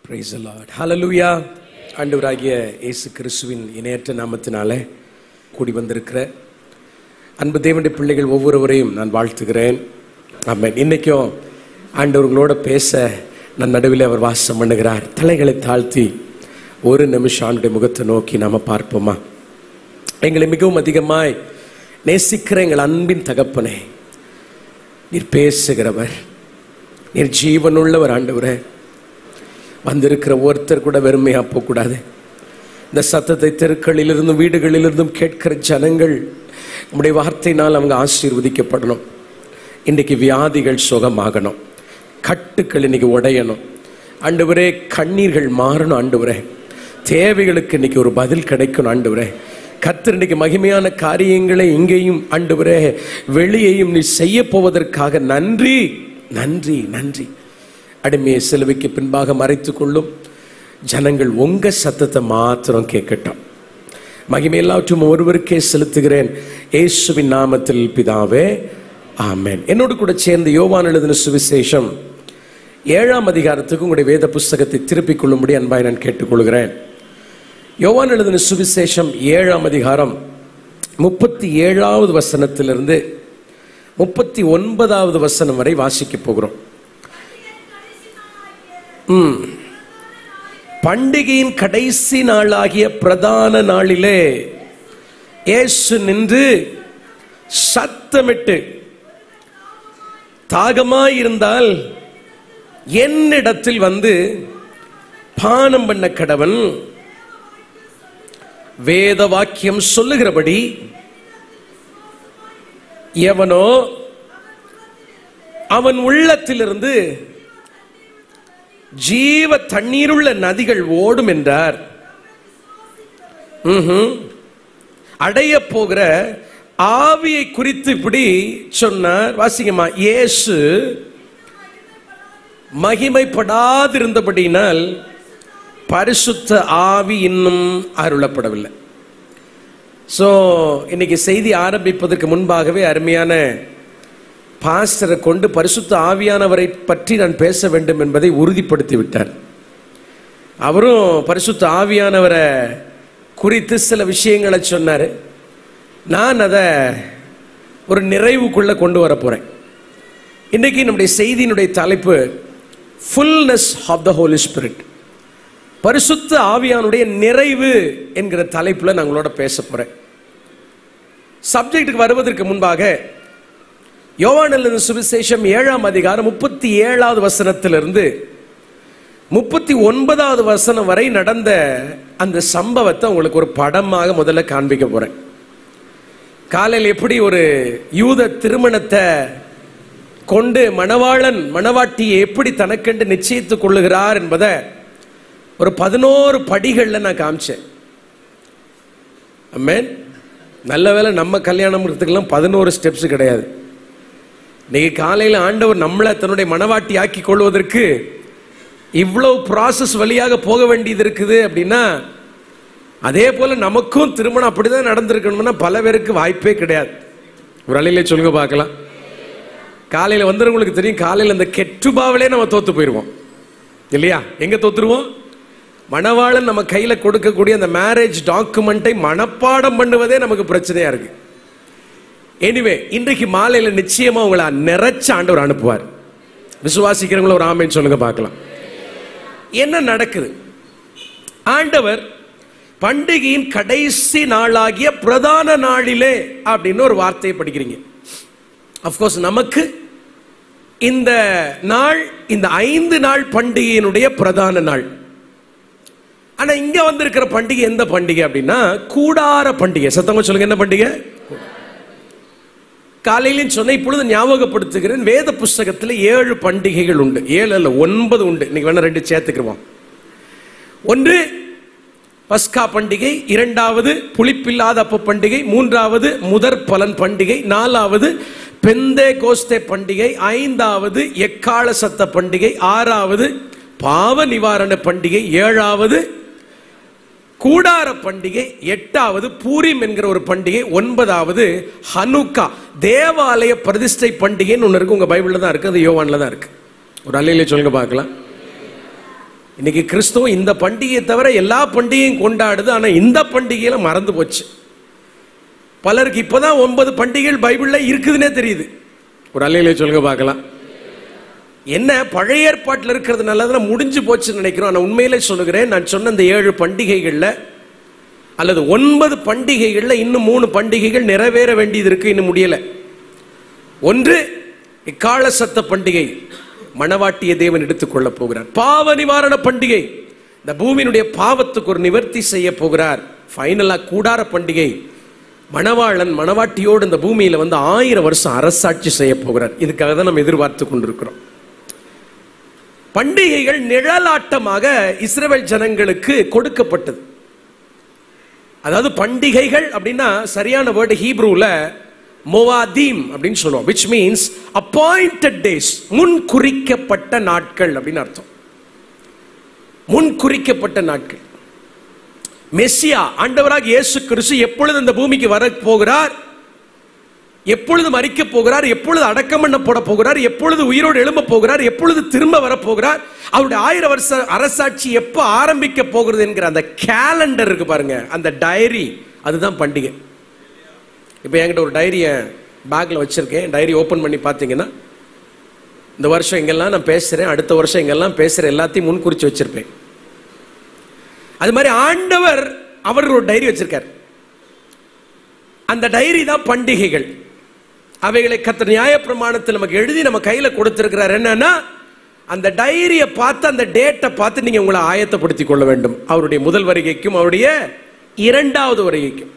Praise the Lord. Hallelujah. ஆண்டவராகிய இயேசு கிறிஸ்துவின் இணையற்ற நாமத்தினாலே கூடி வந்திருக்கிற அன்பு தேவனுடைய பிள்ளைகள் ஒவ்வொருவரையும் நான் வாழ்த்துகிறேன். ஆமென். இன்னைக்கும் ஆண்டவர்களோட பேச நான் நடுவில் அவர் வாசம் பண்ணுகிறார். தலைகளை தாழ்த்தி ஒரு நிமிஷம் ஆண்டுடைய முகத்தை நோக்கி நாம பார்ப்போமா? எங்களை மிகவும் அதிகமாய் நேசிக்கிற எங்கள் அன்பின் தகப்பனே, நீர் பேசுகிறவர், நீர் ஜீவனுள்ளவர். ஆண்டவரே, வந்திருக்கிற ஒருத்தர் கூட வெறுமையா போகக்கூடாது. இந்த சத்தத்தை தெருக்களிலிருந்தும் வீடுகளிலிருந்தும் கேட்கிற ஜனங்கள் நம்முடைய வார்த்தையினால் அவங்க ஆசீர்வதிக்கப்படணும். இன்றைக்கு வியாதிகள் சுகமாகணும், கட்டுக்கள் இன்னைக்கு உடையணும். ஆண்டவரே, கண்ணீர்கள் மாறணும். ஆண்டவரே, தேவைகளுக்கு இன்னைக்கு ஒரு பதில் கிடைக்கணும். ஆண்டவரே, கர்த்தர் இன்னைக்கு மகிமையான காரியங்களை இங்கேயும் ஆண்டவரே வெளியேயும் நீ செய்ய போவதற்காக நன்றி நன்றி நன்றி. அடிமையை சிலுவைக்கு பின்பாக மறைத்துக் கொள்ளும் ஜனங்கள் உங்க சத்தத்தை மாத்திரம் கேட்கட்டும். மகிமை எல்லாவற்றும் ஒருவருக்கே செலுத்துகிறேன், இயேசுவின் நாமத்தில் பிதாவே, ஆமென். என்னோடு கூட சேர்ந்து யோவான் எழுதின சுவிசேஷம் 7ஆம் அதிகாரத்துக்கு உங்களுடைய வேத புஸ்தகத்தை திருப்பிக் கொள்ளும்படி அன்பாய் நான் கேட்டுக்கொள்கிறேன். யோவான் எழுதின சுவிசேஷம் 7ஆம் அதிகாரம் 37வது வசனத்திலிருந்து 39வது வசனம் வரை வாசிக்க போகிறோம். பண்டிகையின் கடைசி நாளாகிய பிரதான நாளிலே இயேசு நின்று சத்தமிட்டு, தாகமாயிருந்தால் என்னிடத்தில் வந்து பானம் பண்ண கடவன், வேத வாக்கியம் சொல்லுகிறபடி எவனோ அவன் உள்ளத்திலிருந்து ஜீவ தண்ணீருள்ள நதிகள் ஓடும் என்றார். அடைய போகிற ஆவியை குறித்து இப்படி சொன்னார். வாசிங்கம்மா. இயேசு மகிமைப்படாதிருந்தபடியினால் பரிசுத்த ஆவி இன்னும் அருளப்படவில்லை. ஸோ இன்னைக்கு செய்தி ஆரம்பிப்பதற்கு முன்பாகவே அருமையான பாஸ்டரை கொண்டு பரிசுத்த ஆவியானவரை பற்றி நான் பேச வேண்டும் என்பதை உறுதிப்படுத்தி விட்டார். அவரும் பரிசுத்த ஆவியானவரை குறித்து சில விஷயங்களை சொன்னார். நான் அதை ஒரு நிறைவுக்குள்ள கொண்டு வர போறேன். இன்றைக்கு நம்முடைய செய்தியினுடைய தலைப்பு fullness of the holy spirit, பரிசுத்த ஆவியானுடைய நிறைவு என்கிற தலைப்புல நான் உங்களோட பேச போறேன். சப்ஜெக்டுக்கு வருவதற்கு முன்பாக யோவான் எழுதின சுவிசேஷம் 7ஆம் அதிகாரம் 37வது வசனத்திலிருந்து 39வது வசனம் வரை நடந்த அந்த சம்பவத்தை உங்களுக்கு ஒரு படமாக முதல்ல காண்பிக்க போறேன். காலையில் எப்படி ஒரு யூத திருமணத்தை கொண்டு மணவாளன் மணவாட்டியை எப்படி தனக்கென்று நிச்சயித்துக் கொள்ளுகிறார் என்பதை ஒரு 11 படிகள்ல நான் காமிச்சேன். ஆமென். நல்ல வேளை நம்ம கல்யாணம் எடுத்துக்கலாம் 11 ஸ்டெப்ஸ் கிடையாது. இன்னைக்கு காலையில் ஆண்டவர் நம்மளை தன்னுடைய மணவாட்டி ஆக்கி கொள்வதற்கு இவ்வளவு ப்ராசஸ் வழியாக போக வேண்டியது இருக்குது அப்படின்னா, அதே போல நமக்கும் திருமணம் அப்படிதான் நடந்திருக்கணும்னா பல பேருக்கு வாய்ப்பே கிடையாது. ஒரு அலையிலே சொல்லுங்க பார்க்கலாம். காலையில் வந்துருவங்களுக்கு தெரியும், காலையில் இந்த கெட்டுபாவிலே நம்ம தோத்து போயிடுவோம் இல்லையா? எங்க தோத்துருவோம்? மணவாளன் நம்ம கையில கொடுக்கக்கூடிய அந்த மேரேஜ் டாக்குமெண்ட்டை மனப்பாடம் பண்ணுவதே நமக்கு பிரச்சனையா இருக்கு. எனிவே, இன்றைக்கு மாலையில நிச்சயமா உங்களை நிறைச்ச ஆண்டவர் அனுப்புவார். விசுவாசிக்கிறவங்கள ஒரு ஆமென் சொல்லுங்க பார்க்கலாம். என்ன நடக்குது? ஆண்டவர் பண்டிகையின் கடைசி நாளாகிய பிரதான நாளிலே அப்படின்னு ஒரு வார்த்தையை படிக்கிறீங்க. அப்கோர்ஸ் நமக்கு இந்த நாள் இந்த 5 நாள் பண்டிகையினுடைய பிரதான நாள். ஆனா இங்க வந்திருக்கிற பண்டிகை எந்த பண்டிகை அப்படின்னா கூடார பண்டிகை. சத்தமா சொல்லுங்க, என்ன பண்டிகை? காலையிலும் சொன்ன, இப்பொழுது ஞாபகப்படுத்துகிறேன். வேத புஸ்தகத்தில் 7 பண்டிகைகள் உண்டு. 7 அல்ல 9 உண்டு. இன்னைக்கு வேணா 2 சேர்த்துக்கிறோம். ஒன்று பஸ்கா பண்டிகை, 2வது புளிப்பில்லாத அப்ப பண்டிகை, 3வது முதற் பலன் பண்டிகை, 4வது பெந்தே கோஸ்தே பண்டிகை, 5வது எக்கால சத்த பண்டிகை, 6வது பாவ நிவாரண பண்டிகை, 7வது கூடார பண்டிகை, 8வது பூரிம் என்கிற ஒரு பண்டிகை, 9வது ஹனுக்கா தேவாலய பிரதிஷ்டை பண்டிகைன்னு ஒன்று இருக்கு. உங்க பைபிள்ல தான் இருக்கு, அது யோவான்ல தான் இருக்கு. ஒரு அல்லையிலே சொல்லுங்க பார்க்கலாம். இன்னைக்கு கிறிஸ்துவம் இந்த பண்டிகையை தவிர எல்லா பண்டிகையும் கொண்டாடுது. ஆனால் இந்த பண்டிகையில மறந்து போச்சு. பலருக்கு இப்பதான் 9 பண்டிகைகள் பைபிள்ல இருக்குதுன்னே தெரியுது. ஒரு அல்லேலூயா சொல்லுங்க பார்க்கலாம். என்ன பழைய ஏற்பாட்டில் இருக்கிறது நல்லதுன்னா முடிஞ்சு போச்சுன்னு நினைக்கிறோம். ஆனால் உண்மையிலே சொல்லுகிறேன், நான் சொன்ன இந்த 7 பண்டிகைகள்ல அல்லது 9 பண்டிகைகள்ல இன்னும் 3 பண்டிகைகள் நிறைவேற வேண்டியது இருக்கு, இன்னும் முடியல. ஒன்று இக்கால சத்த பண்டிகை, மணவாட்டிய தேவன் எடுத்துக்கொள்ள போகிறார். பாவ நிவாரண பண்டிகை, இந்த பூமியினுடைய பாவத்துக்கு ஒரு நிவர்த்தி செய்ய போகிறார். ஃபைனலா கூடார பண்டிகை, மணவாளன் மணவாட்டியோடு இந்த பூமியில வந்து 1000 வருஷம் அரசாட்சி செய்ய போகிறார். இதுக்காக தான் நம்ம எதிர்பார்த்து கொண்டிருக்கிறோம். பண்டிகைகள் நிழலாட்டமாக இஸ்ரவேல் ஜனங்களுக்கு கொடுக்கப்பட்டது. அதாவது பண்டிகைகள் அப்படின்னா சரியான வேர்டு ஹீப்ரூல மோவாதீம் அப்படின்னு சொல்லுவோம், which means appointed days, முன் குறிக்கப்பட்ட நாட்கள் அப்படின்னு அர்த்தம். முன் குறிக்கப்பட்ட நாட்கள். மெசியா ஆண்டவராக இயேசு கிறிஸ்து எப்பொழுது இந்த பூமிக்கு வர போகிறார், எப்பொழுது மரிக்க போகிறார், எப்பொழுது அடக்கம் பண்ணப்பட போகிறார், எப்பொழுது உயிரோடு எழும்ப போகிறார், எப்பொழுது திரும்ப வரப்போகிறார், அவருடைய 1000 வருஷ அரசாட்சி எப்போ ஆரம்பிக்க போகிறது என்கிற அந்த கேலண்டர் இருக்கு பாருங்க, அந்த டைரி, அதுதான் பண்டிகை. இப்போ என்கிட்ட ஒரு டைரியை பேக்கில் வச்சிருக்கேன். டைரி ஓப்பன் பண்ணி பார்த்தீங்கன்னா இந்த வருஷம் எங்கெல்லாம் நான் பேசுகிறேன், அடுத்த வருஷம் எங்கெல்லாம் பேசுகிறேன், எல்லாத்தையும் முன் குறித்து வச்சிருப்பேன். அது மாதிரி ஆண்டவர் அவர் ஒரு டைரி வச்சிருக்கார். அந்த டைரி தான் பண்டிகைகள். அவைகளை கர்த்தர் நியாயப்பிரமாணத்தில் நமக்கு எழுதி நம்ம கையில் கொடுத்திருக்கிறார். என்னன்னா அந்த டைரியை பார்த்து, அந்த டேட்டை பார்த்து நீங்க உங்களை ஆயத்தப்படுத்திக் கொள்ள வேண்டும். அவருடைய முதல் வருகைக்கும் அவருடைய 2வது வருகைக்கும்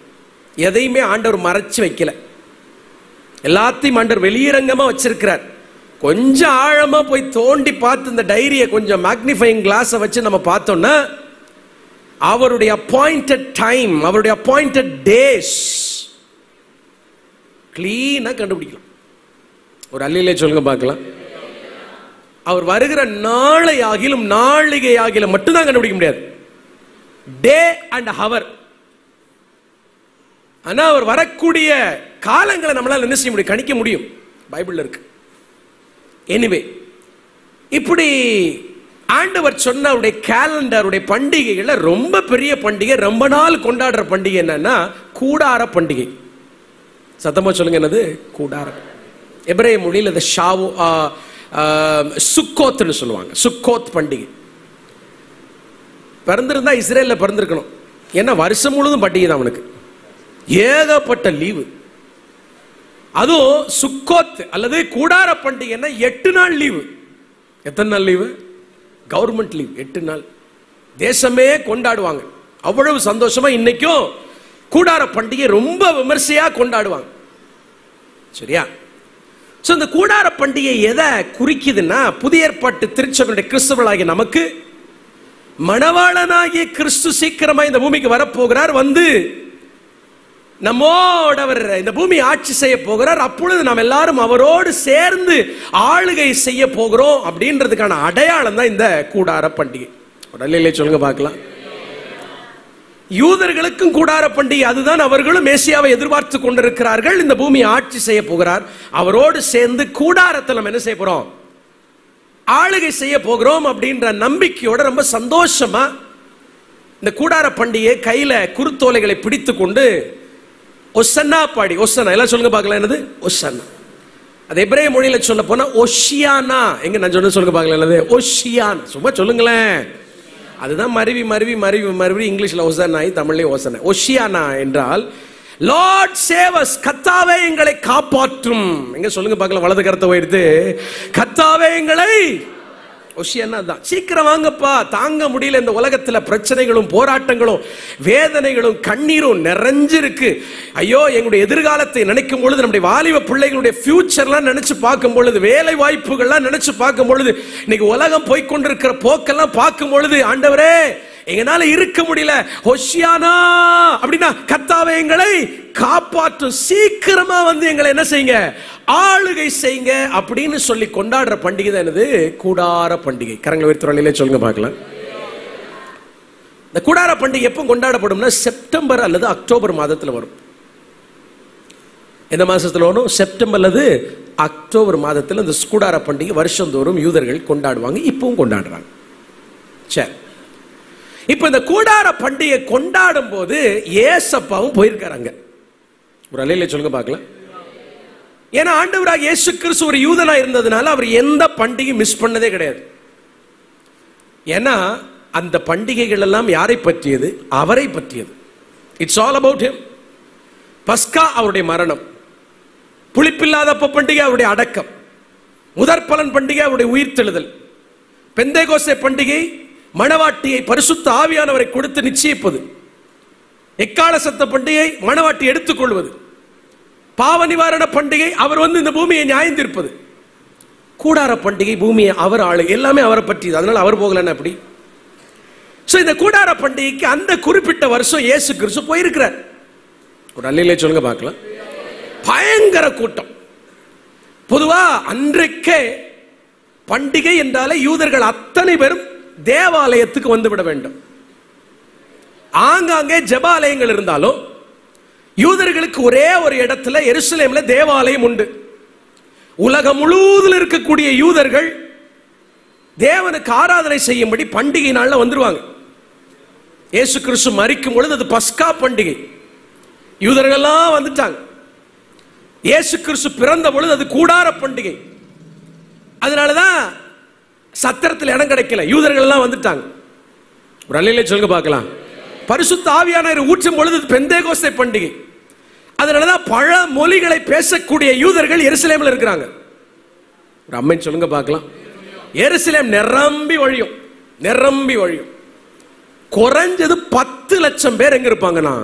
எதையுமே ஆண்டவர் மறைச்சு வைக்கல. எல்லாத்தையும் ஆண்டவர் வெளியரங்கமா வச்சிருக்கிறார். கொஞ்சம் ஆழமா போய் தோண்டி பார்த்து இந்த டைரியை கொஞ்சம் மேக்னிஃபைங் கிளாஸை வச்சு நம்ம பார்த்தோம்னா அவருடைய அப்பாயிண்டட் டைம், அவருடைய அப்பாயிண்டட் டேஸ் கிளீனா கண்டுபிடிக்கலாம். ஒரு அல்லேலூயா சொல்லுங்க பார்க்கலாம். அவர் வருகிற நாளை ஆகிலும் நாளிகை ஆகிலும் மட்டும்தான் கண்டுபிடிக்க முடியாது, டே அண்ட் ஹவர். ஆனா அவர் வரக்கூடிய காலங்களை நம்மளால என்ன செய்ய முடியும், கணிக்க முடியும். பைபிள்ல இருக்கு. எனிவே, இப்படி ஆண்டவர் சொன்ன அவருடைய கேலண்டருடைய பண்டிகைகள்ல ரொம்ப பெரிய பண்டிகை, ரொம்ப நாள் கொண்டாடுற பண்டிகை என்னன்னா கூடார பண்டிகை. சத்தமா சொல்லுங்க, என்னது கூடாரம்? எபிரேய மொழியில் அதை ஷாவு சுக்கோத்னு சொல்லுவாங்க. சுக்கோத் பண்டிகை. பிறந்திருந்தா இஸ்ரேல்ல பிறந்திருக்கணும். ஏன்னா வருஷம் முழுதும் பண்டிகை தான் அவனுக்கு, ஏகப்பட்ட லீவு. அதுவும் சுக்கோத் அல்லது கூடார பண்டிகைன்னா 8 நாள் லீவு. எத்தனை நாள் லீவு? கவர்மெண்ட் லீவ் 8 நாள். தேசமே கொண்டாடுவாங்க. அவ்வளவு சந்தோஷமா இன்னைக்கும் கூடார பண்டிகை ரொம்ப விமர்சையா கொண்டாடுவாங்க. சரியா? சோ இந்த கூடார பண்டிகை எதை குறிக்குதுன்னா, புதிய ஏற்பாட்டு திருச்சபையுடைய கிறிஸ்தவர்களாகிய நமக்கு மணவாளனாகிய கிறிஸ்து சீக்கிரமா இந்த பூமிக்கு வரப்போகிறார். வந்து நம்மோடு அவர் இந்த பூமி ஆட்சி செய்ய போகிறார். அப்பொழுது நாம் எல்லாரும் அவரோடு சேர்ந்து ஆளுகை செய்ய போகிறோம் அப்படின்றதுக்கான அடையாளம் தான் இந்த கூடார பண்டிகை. உடனே சொல்லுங்க பார்க்கலாம். யூதர்களுக்கும் கூடார பண்டிகை அதுதான். அவர்களும் மேசியாவை எதிர்பார்த்து கொண்டிருக்கிறார்கள். இந்த பூமியை ஆட்சி செய்ய போகிறார், அவரோடு சேர்ந்து கூடாரத்தில் நம்ம என்ன செய்ய போறோம், ஆளுகை செய்ய போகிறோம் அப்படின்ற நம்பிக்கையோட ரொம்ப சந்தோஷமா இந்த கூடார பண்டிகை கையில குருத்தோலைகளை பிடித்து கொண்டு ஒசன்னா பாடி, ஒசன்னா எல்லாம் சொல்லுங்க பார்க்கலாம், என்னது ஒசன்னா? அது எபிரேய மொழியில சொல்ல போனா ஒஷியானா. எங்க நான் சொன்ன சொல்லுங்க பார்க்கலாம், என்னது ஒஷியானா? சும்மா சொல்லுங்களேன். அதுதான் மருவி மருவி மருவி மருவி இங்கிலீஷ்ல ஒசன்னாய், தமிழ்லயே ஒசன்னா. ஒஷியானா என்றால் லார்ட் சேவ் அஸ், கர்த்தாவே எங்களை காப்பாற்றும். எங்க சொல்லுங்க பார்க்கலாம், வலது கரத்தை உயர்த்து, கர்த்தாவே எங்களை. ஒஷியானா தான். சீக்கிரம் வாங்கப்பா, தாங்க முடியல. இந்த உலகத்துல பிரச்சனைகளும் போராட்டங்களும் வேதனைகளும் கண்ணீரும் நிறைஞ்சிருக்கு. ஐயோ, எங்களுடைய எதிர்காலத்தை நினைக்கும் பொழுது, நம்முடைய வாலிப பிள்ளைகளுடைய ஃபியூச்சர்லாம் நினைச்சு பார்க்கும் பொழுது, வேலை வாய்ப்புகள்லாம் நினைச்சு பார்க்கும் பொழுது, இன்னைக்கு உலகம் போய்கொண்டிருக்கிற போக்கெல்லாம் பார்க்கும் பொழுது, ஆண்டவரே எங்களால இருக்க முடியல. ஹோஷியானா அப்படின்னா கர்த்தாவே எங்களை காப்பாற்றும், சீக்கிரமா வந்து எங்களை என்ன செய்யுங்க, ஆளுகை செய்யுங்க அப்படின்னு சொல்லி கொண்டாடுற பண்டிகை தான் என்னது, கூடார பண்டிகை. கரங்களை உயர்த்துறீங்களே சொல்லுங்க பார்க்கலாம். இந்த கூடார பண்டிகை எப்போ கொண்டாடப்படும்னா செப்டம்பர் அல்லது அக்டோபர் மாதத்துல வரும். எந்த மாசத்துல வரும்? செப்டம்பர் அல்லது அக்டோபர் மாதத்துல இந்த கூடார பண்டிகை வருஷந்தோறும் யூதர்கள் கொண்டாடுவாங்க. இப்பவும் கொண்டாடுறாங்க. சரி, இப்ப இந்த கூடார பண்டிகை கொண்டாடும் போது ஏசப்பாவும் போயிருக்காங்க. ஒரு அல்லேலூயா சொல்லுங்க பார்க்கலாம். ஏன்னா ஆண்டவராக இயேசு கிறிஸ்து ஒரு யூதனா இருந்ததுனால அவர் எந்த பண்டிகை மிஸ் பண்ணதே கிடையாது. ஏன்னா அந்த பண்டிகைகள் எல்லாம் யாரை பற்றியது? அவரை பற்றியது. It's all about him. பஸ்கா அவருடைய மரணம், புளிப்பில்லாத அப்ப பண்டிகை அவருடைய அடக்கம், முதற்பலன் பண்டிகை அவருடைய உயிர்த்தெழுதல், பெந்தேகோஸ்தே பண்டிகை மணவாட்டியை பரிசுத்த ஆவியானவரை கொடுத்து நிச்சயிப்பது, எக்கால சத்த பண்டிகை மணவாட்டி எடுத்துக்கொள்வது, பாவ நிவாரண பண்டிகை அவர் வந்து இந்த பூமியை நியாயம் தீர்ப்பது, கூடார பண்டிகை பூமியை அவர் ஆளு, எல்லாமே அவரை பற்றியது. அதனால அவர் போகலன்னா அப்படி. சோ இந்த கூடார பண்டிகைக்கு அந்த குறிப்பிட்ட வருஷம் இயேசு கிறிஸ்து போயிருக்கிறார். ஒரு அல்லேலூயா சொல்லுங்க பார்க்கலாம். பயங்கர கூட்டம். பொதுவா அன்றைக்கே பண்டிகை என்றாலே யூதர்கள் அத்தனை பேரும் தேவாலயத்துக்கு வந்துவிட வேண்டும். ஆங்காங்கே ஜெபாலயங்கள் இருந்தாலும் யூதர்களுக்கு ஒரே ஒரு இடத்துல எருசலேம்ல தேவாலயம் உண்டு. உலகம் முழுவதில் இருக்கக்கூடிய யூதர்கள் தேவனுக்கு ஆராதனை செய்யும்படி பண்டிகை நாள்ல வந்துருவாங்க. இயேசு கிறிஸ்து மரிக்கும் பொழுது அது பஸ்கா பண்டிகை, யூதர்கள் எல்லாம் வந்துட்டாங்க. இயேசு கிறிஸ்து பிறந்த பொழுது அது கூடார பண்டிகை. அதனாலதான் சத்திரத்தில் இடம் கிடைக்கல, யூதர்கள் எல்லாம் வந்துட்டாங்க. ஒரு அல்லேலூயா சொல்லுங்க பார்க்கலாம். பரிசுத்த ஆவியானவர் ஊற்றும் பொழுது பெந்தேகோஸ்தே பண்டிகை. அதனாலதான் பல மொழிகளை பேசக்கூடிய யூதர்கள் எருசலேம்ல இருக்கிறாங்க. ஒரு அம்மை சொல்லுங்க பார்க்கலாம். எருசலேம் நிரம்பி வழியும், நிரம்பி வழியும். குறைஞ்சது 10 லட்சம் பேர் எங்க இருப்பாங்கன்னா,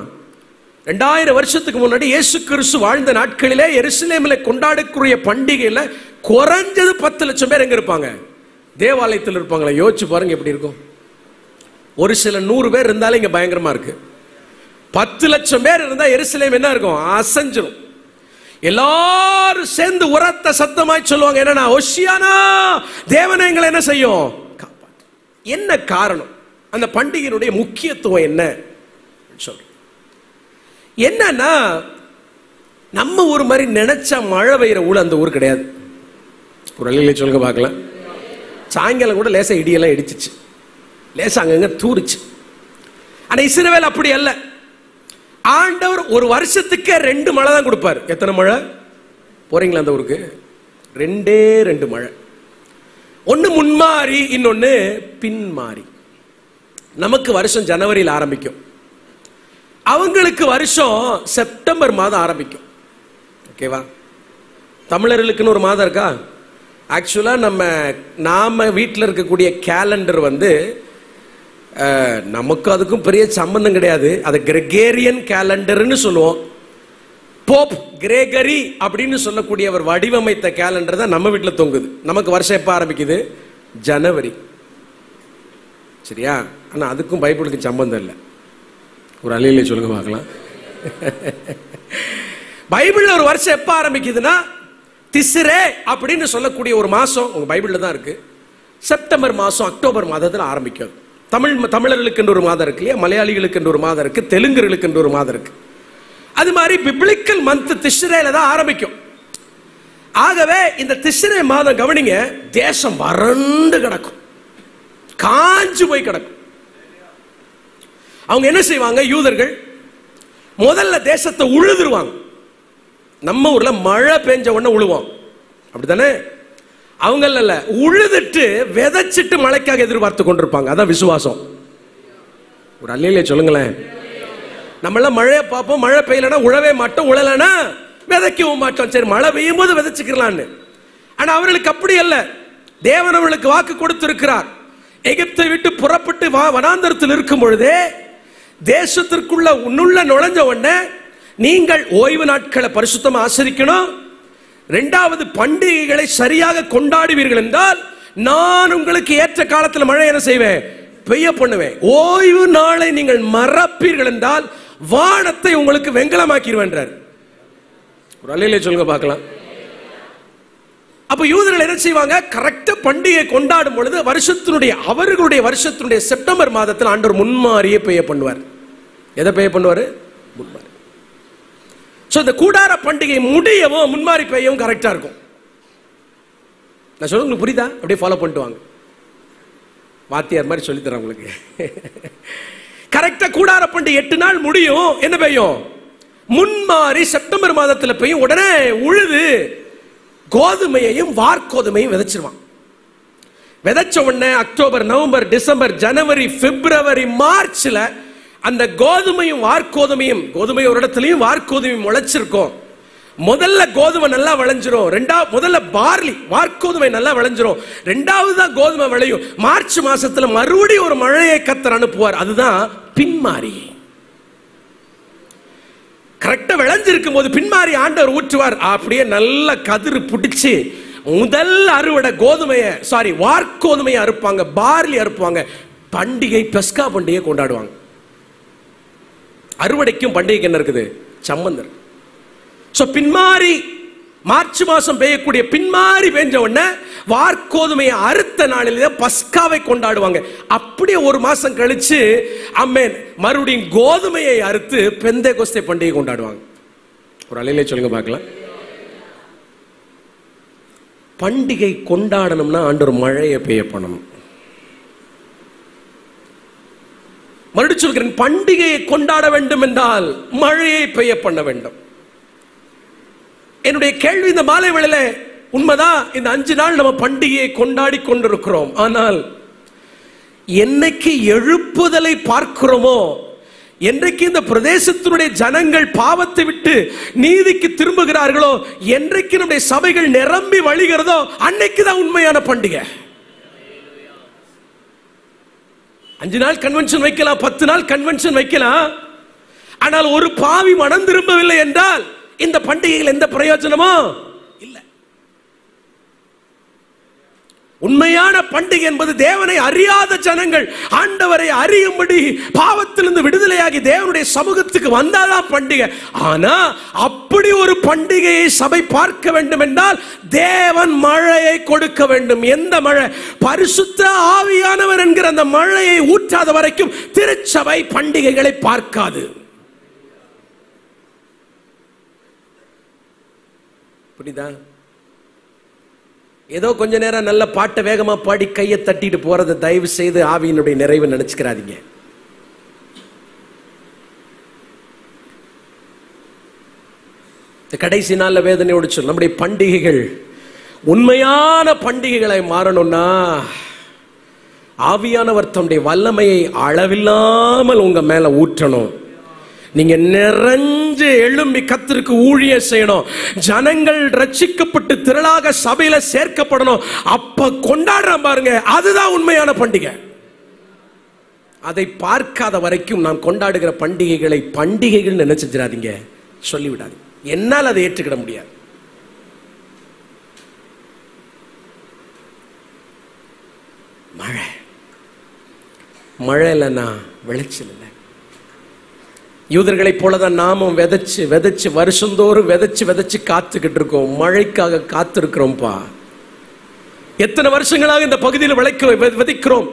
2000 வருஷத்துக்கு முன்னாடி இயேசு கிறிஸ்து வாழ்ந்த நாட்களிலே எருசலேம்ல கொண்டாடக்கூடிய பண்டிகையில குறைஞ்சது 10 லட்சம் பேர் எங்க இருப்பாங்க? தேவாலயத்தில் இருப்பாங்களா? யோசிச்சு பாருங்க எப்படி இருக்கும். ஒரு சில 100 பேர் இருந்தாலும் இங்க பயங்கரமா இருக்கு. 10 லட்சம் பேர் இருந்தா எருசலேம் என்ன இருக்கும்? அசைஞ்சிரும். எல்லாரும் சேர்ந்து உரத்த சத்தமாய் சொல்லுவாங்க, என்னன்னா ஓஷியானா, தேவனே எங்களை என்ன செய்யும்? காப்பாற்று. என்ன காரணம்? அந்த பண்டிகையினுடைய முக்கியத்துவம் என்ன சொல்ற? என்னன்னா நம்ம ஒரு மாதிரி நினைச்சா மழை பெய்யற ஊழல் அந்த ஊர் கிடையாது. ஒரு அல்லேலூயா சொல்லுங்க பார்க்கலாம். சாயங்காலம் கூட லேசா இடியெல்லாம் இடிச்சிச்சு, லேசா அங்கங்க தூரிச்சு. ஆனா இஸ்ரவேல் அப்படி அல்ல. ஆண்டவர் ஒரு வருஷத்துக்கு 2 மழை தான் கொடுப்பார். எத்தனை மழை? போறீங்களா அந்த ஊருக்கு? 2 மழை. ஒன்னு முன்மாறி, இன்னொன்னு பின்மாறி. நமக்கு வருஷம் ஜனவரியில் ஆரம்பிக்கும், அவங்களுக்கு வருஷம் செப்டம்பர் மாதம் ஆரம்பிக்கும். ஓகேவா? தமிழர்களுக்குன்னு ஒரு மாதம் இருக்கா? ஆக்சுவலா நாம வீட்டில் இருக்கக்கூடிய கேலண்டர் வந்து நமக்கு அதுக்கும் பெரிய சம்பந்தம் கிடையாது. அது கிரெகேரியன் கேலண்டர்னு சொல்லுவோம். போப் கிரேகரி அப்படின்னு சொல்லக்கூடியவர் வடிவமைத்த கேலண்டர் தான் நம்ம வீட்டில் தொங்குது. நமக்கு வருஷம் எப்ப ஆரம்பிக்குது? ஜனவரி. சரியா? ஆனா அதுக்கும் பைபிளுக்கு சம்பந்தம் இல்லை. ஒரு அல்லேலூயா சொல்லுங்க பார்க்கலாம். பைபிள்ல ஒரு வருஷம் எப்ப ஆரம்பிக்குதுன்னா திஸ்ரே அப்படின்னு சொல்லக்கூடிய ஒரு மாசம் உங்க பைபிள்ல தான் இருக்கு. செப்டம்பர் மாசம், அக்டோபர் மாதத்தில் ஆரம்பிக்கும். தமிழர்களுக்கு என்று ஒரு மாதம் இருக்கு இல்லையா, மலையாளிகளுக்கு என்று ஒரு மாதம் இருக்கு, தெலுங்கர்களுக்கு என்று ஒரு மாதம் இருக்கு. அது மாதிரி பிப்ளிக்கல் மந்த் திஸ்ரேல தான் ஆரம்பிக்கும். ஆகவே இந்த திஸ்ரே மாதம் கவனிங்க, தேசம் வறண்டு கிடக்கும், காஞ்சு போய் கிடக்கும். அவங்க என்ன செய்வாங்க? யூதர்கள் முதல்ல தேசத்தை உழுதுருவாங்க. நம்ம ஊர்ல மழை பெஞ்ச உடனே உழுவோம், அப்படித்தானே? அவங்க இல்ல, உழுதுட்டு விதைச்சிட்டு மழைக்காக எதிர்பார்த்து கொண்டிருப்பாங்க. அதான் விசுவாசம். ஒரு அல்லேலூயா சொல்லுங்களேன். நம்ம எல்லாம் மழையை பார்ப்போம், மழை பெய்யலன்னா உழவே மாட்டோம், உழலனா விதைக்கவும் மாட்டோம். சரி, மழை பெய்யும் போது விதைச்சுக்கலான்னு. ஆனா அவர்களுக்கு அப்படி அல்ல. தேவன் அவர்களுக்கு வாக்கு கொடுத்திருக்கிறார். எகிப்தை விட்டு புறப்பட்டு வனாந்தரத்தில் இருக்கும் பொழுதே தேசத்திற்குள்ள உன்னுள்ள நுழைஞ்ச உடனே நீங்கள் ஓய்வு நாட்களை பரிசுத்தமா ஆசரிக்கணும், 2வது பண்டிகைகளை சரியாக கொண்டாடுவீர்கள் என்றால் நான் உங்களுக்கு ஏற்ற காலத்தில் மழை என்ன செய்வேன்? பெய்ய பண்ணுவேன். ஓய்வு நாளை நீங்கள் மறப்பீர்கள் என்றால் வானத்தை உங்களுக்கு வெண்கலமாக்கிடுவேன்றார். ஒரு அல்லேலூயா சொல்லுங்க பார்க்கலாம். அப்ப யூதர்கள் என்ன செய்வாங்க? கரெக்டா பண்டிகை கொண்டாடும் பொழுது அவர்களுடைய வருஷத்தினுடைய செப்டம்பர் மாதத்தில் ஆண்டவர் முன்மாரியே பெய்ய பண்ணுவார். எதை பெய்ய பண்ணுவார்? முன்மாரி. இந்த கூடார பண்டிகை முடியவும் முன்மாரி பெய்யவும் கரெக்டா இருக்கும். நான் சொல்ல உங்களுக்கு புரியுதா? அப்படியே ஃபாலோ பண்ணிட்டு வாங்க. வாத்தியார் மாதிரி சொல்லித்தரேன் உங்களுக்கு. கரெக்டா கூடார பண்டிகை 8 நாள் முடியும். என்ன பெய்யும்? முன்மாறி செப்டம்பர் மாதத்தில் பெய்யும். உடனே உழுது கோதுமையையும் வார்கோதுமையும் விதைச்சிருவான். விதைச்ச உடனே அக்டோபர், நவம்பர், டிசம்பர், ஜனவரி, பிப்ரவரி, மார்ச்ல அந்த கோதுமையும் வார்கோதுமையும், கோதுமை ஒரு இடத்துலயும் வார்கோதுமையும் முளைச்சிருக்கும். முதல்ல கோதுமை நல்லா விளைஞ்சிரும். முதல்ல பார்லி வார்கோதுமை நல்லா விளைஞ்சிரும். ரெண்டாவது தான் கோதுமை விளையும். மார்ச் மாசத்துல மறுபடியும் ஒரு மழையை கர்த்தர் அனுப்புவார். அதுதான் பின்மாறி. கரெக்டா விளைஞ்சிருக்கும் போது பின்மாறி ஆண்டவர் ஊற்றுவார். அப்படியே நல்ல கதிர் பிடிச்சு முதல் அறுவடை வார்கோதுமையை அறுப்பாங்க, பார்லி அறுப்பாங்க. பண்டிகை பெஸ்கா பண்டிகை கொண்டாடுவாங்க. அறுவடைக்கும் பண்டிகைக்கு என்ன இருக்குது? சம்பந்தம். பின்மாறி மார்ச் மாசம் பெய்யக்கூடிய பின்மாறி பெஞ்ச உடனே வார்கோதுமையை அறுத்த நாளிலே பஸ்காவை கொண்டாடுவாங்க. அப்படியே ஒரு மாசம் கழிச்சு ஆமென் மறுபடியும் கோதுமையை அறுத்து பெந்தேகோஸ்தே பண்டிகை கொண்டாடுவாங்க. ஒரு அலையிலே சொல்லுங்க பார்க்கலாம். பண்டிகை கொண்டாடணும்னா ஆண்டவர் மழையை பெய்ய பண்ணணும். மறுபடியும் சொல்கிறேன், பண்டிகையை கொண்டாட வேண்டும் என்றால் மழையை பெய்ய பண்ண வேண்டும். என்னுடைய கேள்வி இந்த மாலை வேளையில, உண்மைதான் இந்த 5 நாள் நம்ம பண்டிகையை கொண்டாடி கொண்டிருக்கிறோம். ஆனால் என்னைக்கு எழுப்புதலை பார்க்கிறோமோ, என்றைக்கு இந்த பிரதேசத்தினுடைய ஜனங்கள் பாவத்தை விட்டு நீதிக்கு திரும்புகிறார்களோ, என்றைக்கு நம்முடைய சபைகள் நிரம்பி வழிகிறதோ, அன்னைக்கு தான் உண்மையான பண்டிகை. 5 நாள் கன்வென்ஷன் வைக்கலாம், 10 நாள் கன்வென்ஷன் வைக்கலாம். ஆனால் ஒரு பாவி மனம் திரும்பவில்லை என்றால் இந்த பண்டிகையில் எந்த பிரயோஜனமோ இல்லை. உண்மையான பண்டிகை என்பது தேவனை அறியாத ஜனங்கள் ஆண்டவரை அறியும்படி பாவத்திலிருந்து விடுதலையாகி தேவனுடைய சமூகத்துக்கு வந்தாதான் பண்டிகை. ஆனா அப்படி ஒரு பண்டிகையை சபை பார்க்க வேண்டும் என்றால் தேவன் மழையை கொடுக்க வேண்டும். எந்த மழை? பரிசுத்த ஆவியானவர் என்கிற அந்த மழையை ஊற்றாத வரைக்கும் திருச்சபை பண்டிகைகளை பார்க்காது. புரியுதா? ஏதோ கொஞ்ச நேரம் நல்ல பாட்டை வேகமா பாடி கையை தட்டிட்டு போறதை தயவு செய்து ஆவியினுடைய நிறைவு நினைச்சுக்கிறாதீங்க. கடைசி நாள்ல வேதனையோடு சொல்ல, நம்முடைய பண்டிகைகள் உண்மையான பண்டிகைகளை மாறணும்னா ஆவியானவர் தம்முடைய வல்லமையை அளவில்லாமல் உங்க மேல ஊற்றணும். நீங்க நிறைஞ்சு எழும்பி கர்த்தருக்கு ஊழியம் செய்யணும். ஜனங்கள் ரட்சிக்கப்பட்டு திரளாக சபையில சேர்க்கப்படணும். அப்ப கொண்டாடுற பாருங்க, அதுதான் உண்மையான பண்டிகை. அதை பார்க்காத வரைக்கும் நாம் கொண்டாடுகிற பண்டிகைகளை பண்டிகைகள் நினைச்சிடாதீங்க, சொல்லிவிடாதீங்க. என்னால் அதை ஏற்றுக்கிட முடியாது. மழை இல்லைன்னா விளைச்சல் இல்லை. யூதர்களைப் போலதான் நாமும் விதைச்சு விதைச்சு வருஷந்தோறும் விதைச்சு காத்துக்கிட்டு இருக்கோம். மழைக்காக காத்திருக்கிறோம்ப்பா. எத்தனை வருஷங்களாக இந்த பகுதியில் விதைக்கிறோம்.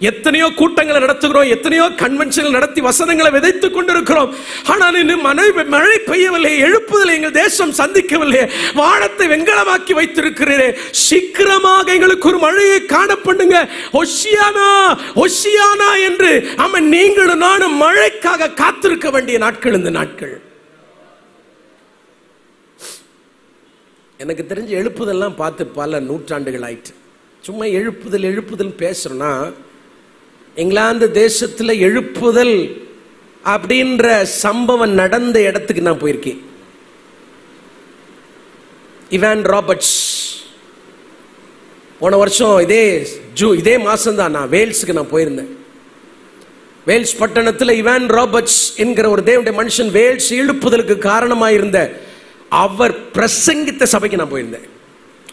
எத்தனையோ கூட்டங்களை நடத்துகிறோம், எத்தனையோ கன்வென்ஷன்கள் நடத்தி வசனங்களை விதைத்துக் கொண்டிருக்கிறோம். ஆனால் இன்னும் மழை பெய்யவில்லை, எழுப்புதலை எங்கள் தேசம் சந்திக்கவில்லை. வானத்தை வெண்கலமாக்கி வைத்திருக்கிறீரே, சீக்கிரமாக எங்களுக்கு ஒரு மழையை காணப்படுங்க, ஹொஷியானா ஹொஷியானா என்று நீங்களும் நானும் மழைக்காக காத்திருக்க வேண்டிய நாட்கள் இந்த நாட்கள். எனக்கு தெரிஞ்ச எழுப்புதெல்லாம் பார்த்து பல நூற்றாண்டுகள் ஆயிட்டு. சும்மா எழுப்புதல் பேசுறோம்னா, இங்கிலாந்து தேசத்துல எழுப்புதல் அப்படின்ற சம்பவம் நடந்த இடத்துக்கு நான் போயிருக்கேன். இவான் ராபர்ட்ஸ் போன வருஷம் இதே மாசம் தான் நான் வேல்ஸுக்கு நான் போயிருந்தேன். வேல்ஸ் பட்டணத்தில் இவான் ராபர்ட்ஸ் என்கிற ஒரு தேவனுடைய மனுஷன் வேல்ஸ் எழுப்புதலுக்கு காரணமாயிருந்த அவர் பிரசங்கித்த சபைக்கு நான் போயிருந்தேன்.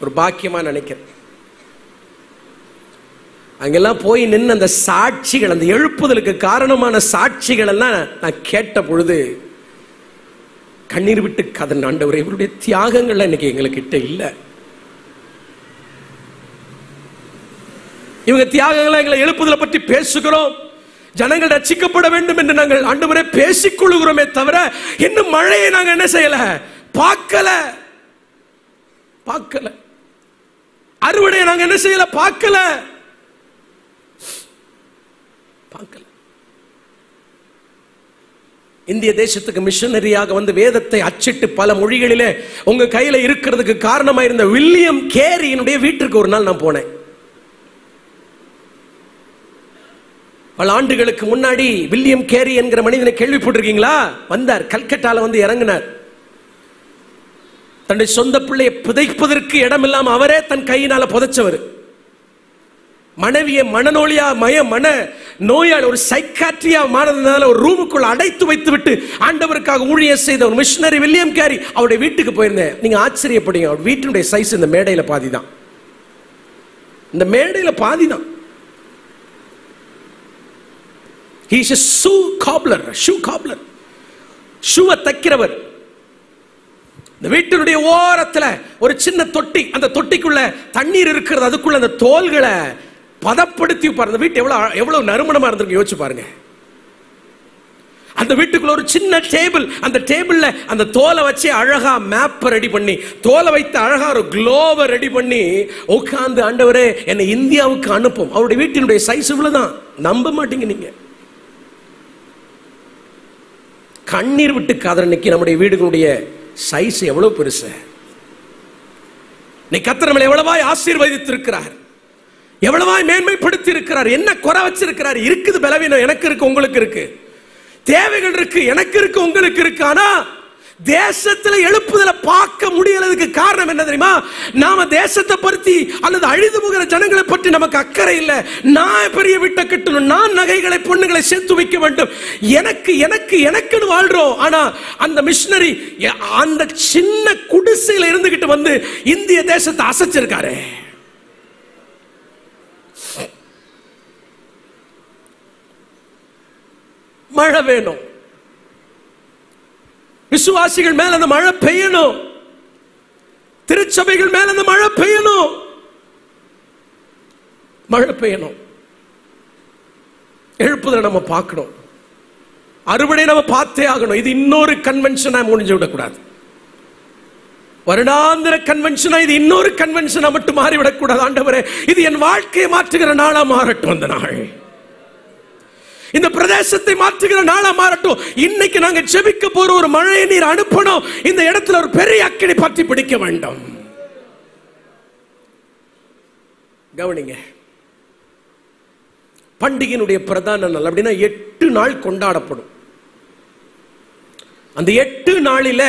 ஒரு பாக்கியமா நினைக்கிறேன். அங்கெல்லாம் போய் நின்று அந்த சாட்சிகள், அந்த எழுப்புதலுக்கு காரணமான சாட்சிகள் எல்லாம் நான் கேட்ட பொழுது கண்ணீர் விட்டு கதறினேன். ஆண்டவரே, இவருடைய தியாகங்கள் இன்னைக்கு எங்களுக்கு இல்லை. இவங்க தியாகங்களை எங்களை எழுப்புதலை பற்றி பேசுகிறோம், ஜனங்கள் ரட்சிக்கப்பட வேண்டும் என்று நாங்கள் ஆண்டவரே பேசிக் கொள்கிறோமே தவிர இன்னும் மழையை நாங்க என்ன செய்யல, பார்க்கல. அறுவடையை நாங்க என்ன செய்யல, பார்க்கல. பார்க்கல. இந்திய தேசத்துக்கு மிஷனரியாக வந்து வேதத்தை அச்சிட்டு பல மொழிகளிலே உங்க கையில இருக்கிறதுக்கு காரணமா இருந்த வில்லியம் கேரியினுடைய வீட்டிற்கு ஒரு நாள் நான் போனேன். பல ஆண்டுகளுக்கு முன்னாடி வில்லியம் கேரி என்கிற மனிதனை கேள்விப்பட்டிருக்கீங்களா? வந்தார், கல்கட்டால வந்து இறங்கினார். தன்னுடைய சொந்த பிள்ளையை புதைப்பதற்கு இடம் இல்லாம அவரே தன் கையினால புதைச்சவர். மனைவியை மன நோயால் ஒரு சைக்காட்ரியா மாறதுனால ஒரு ரூமுக்குள்ள அடைத்து வைத்து விட்டு ஆண்டவருக்காக ஊழியம் செய்த ஒரு மிஷனரி வில்லியம் கேரி அவருடைய வீட்டுக்கு போயிருந்தேன். நீங்க ஆச்சரியப்படுங்க, அவர் வீட்டினுடைய சைஸ் இந்த மேடையில பாதி தான். இந்த மேடையில பாதி தான். He is a shoe cobbler. ஷூவை தைக்கிறவர். இந்த வீட்டினுடைய ஓரத்துல ஒரு சின்ன தொட்டி, அந்த தொட்டிக்குள்ள தண்ணீர் இருக்கிறது, அதுக்குள்ள அந்த தோல்களை பதப்படுத்தி பாருங்க. வீட்டு எவ்வளவு நறுமணமா இருந்திருக்கு யோசிச்சு பாருங்க. அந்த வீட்டுக்குள்ள ஒரு சின்ன டேபிள், அந்த டேபிள்ல அந்த தோலை வச்சு அழகா மேப் ரெடி பண்ணி, தோலை வைத்து அழகா ஒரு குளோபை ரெடி பண்ணி உட்கார்ந்து, ஆண்டவரே என்னை இந்தியாவுக்கு அனுப்பும். அவருடைய வீட்டினுடைய சைஸ் இவ்வளவுதான். நம்ப மாட்டீங்க நீங்க. கண்ணீர் விட்டு காதரனுக்கு நம்முடைய வீடுகளுடைய சைஸ் எவ்வளவு பெருசு. நீ கர்த்தர் நம்மளை எவ்வளவாய் ஆசீர்வதித்திருக்கிறார், எவ்வளவாய் மேன்மைப்படுத்தி இருக்கிறார். என்ன குறை வச்சிருக்கிறார்? இருக்குது பலவீனம், எனக்கு இருக்கு, உங்களுக்கு இருக்கு. தேவைகள் இருக்கு, எனக்கு இருக்கு, உங்களுக்கு இருக்கு. ஆனா தேசத்துல எழுப்புதலை பார்க்க முடியறதுக்கு காரணம் என்ன தெரியுமா? நாம தேசத்தை பற்றி அல்லது அழிந்து போகிற ஜனங்களை பற்றி நமக்கு அக்கறை இல்லை. நான் பெரிய வீட்டை கட்டணும், நான் நகைகளை பொண்ணுகளை சேர்த்து வைக்க வேண்டும், எனக்கு எனக்கு எனக்குன்னு வாழ்றோம். ஆனா அந்த மிஷனரி அந்த சின்ன குடிசையில இருந்துகிட்டு வந்து இந்திய தேசத்தை அசைச்சிருக்காரு. மழை வேணும், விசுவாசிகள் மேல அந்த மழை பெய்யணும், திருச்சபைகள் மேல அந்த மழை பெய்யணும், மழை பெய்யணும். எழுப்புதலை நம்ம பார்க்கணும், அறுவடை நம்ம பார்த்தே ஆகணும். இது இன்னொரு கன்வென்ஷனா முடிஞ்சு விடக்கூடாது. வருடாந்திர கன்வென்ஷனா இது இன்னொரு கன்வென்ஷனா மட்டும் மாறிவிடக்கூடாது. ஆண்டவரே, இது என் வாழ்க்கையை மாற்றுகிற நாளா மாறட்டும். அந்த நாள் இந்த பிரதேசத்தை மாற்றுகிற நாளா மாறட்டும். இன்னைக்கு நாங்க ஜெபிக்க போற ஒரு மழையை நீர் அனுப்பணும். இந்த இடத்துல ஒரு பெரிய அக்கினி பற்றி பிடிக்க வேண்டும். கவனிங்க, பண்டிகையினுடைய பிரதான நாள் அப்படின்னா 8 நாள் கொண்டாடப்படும். அந்த 8 நாளில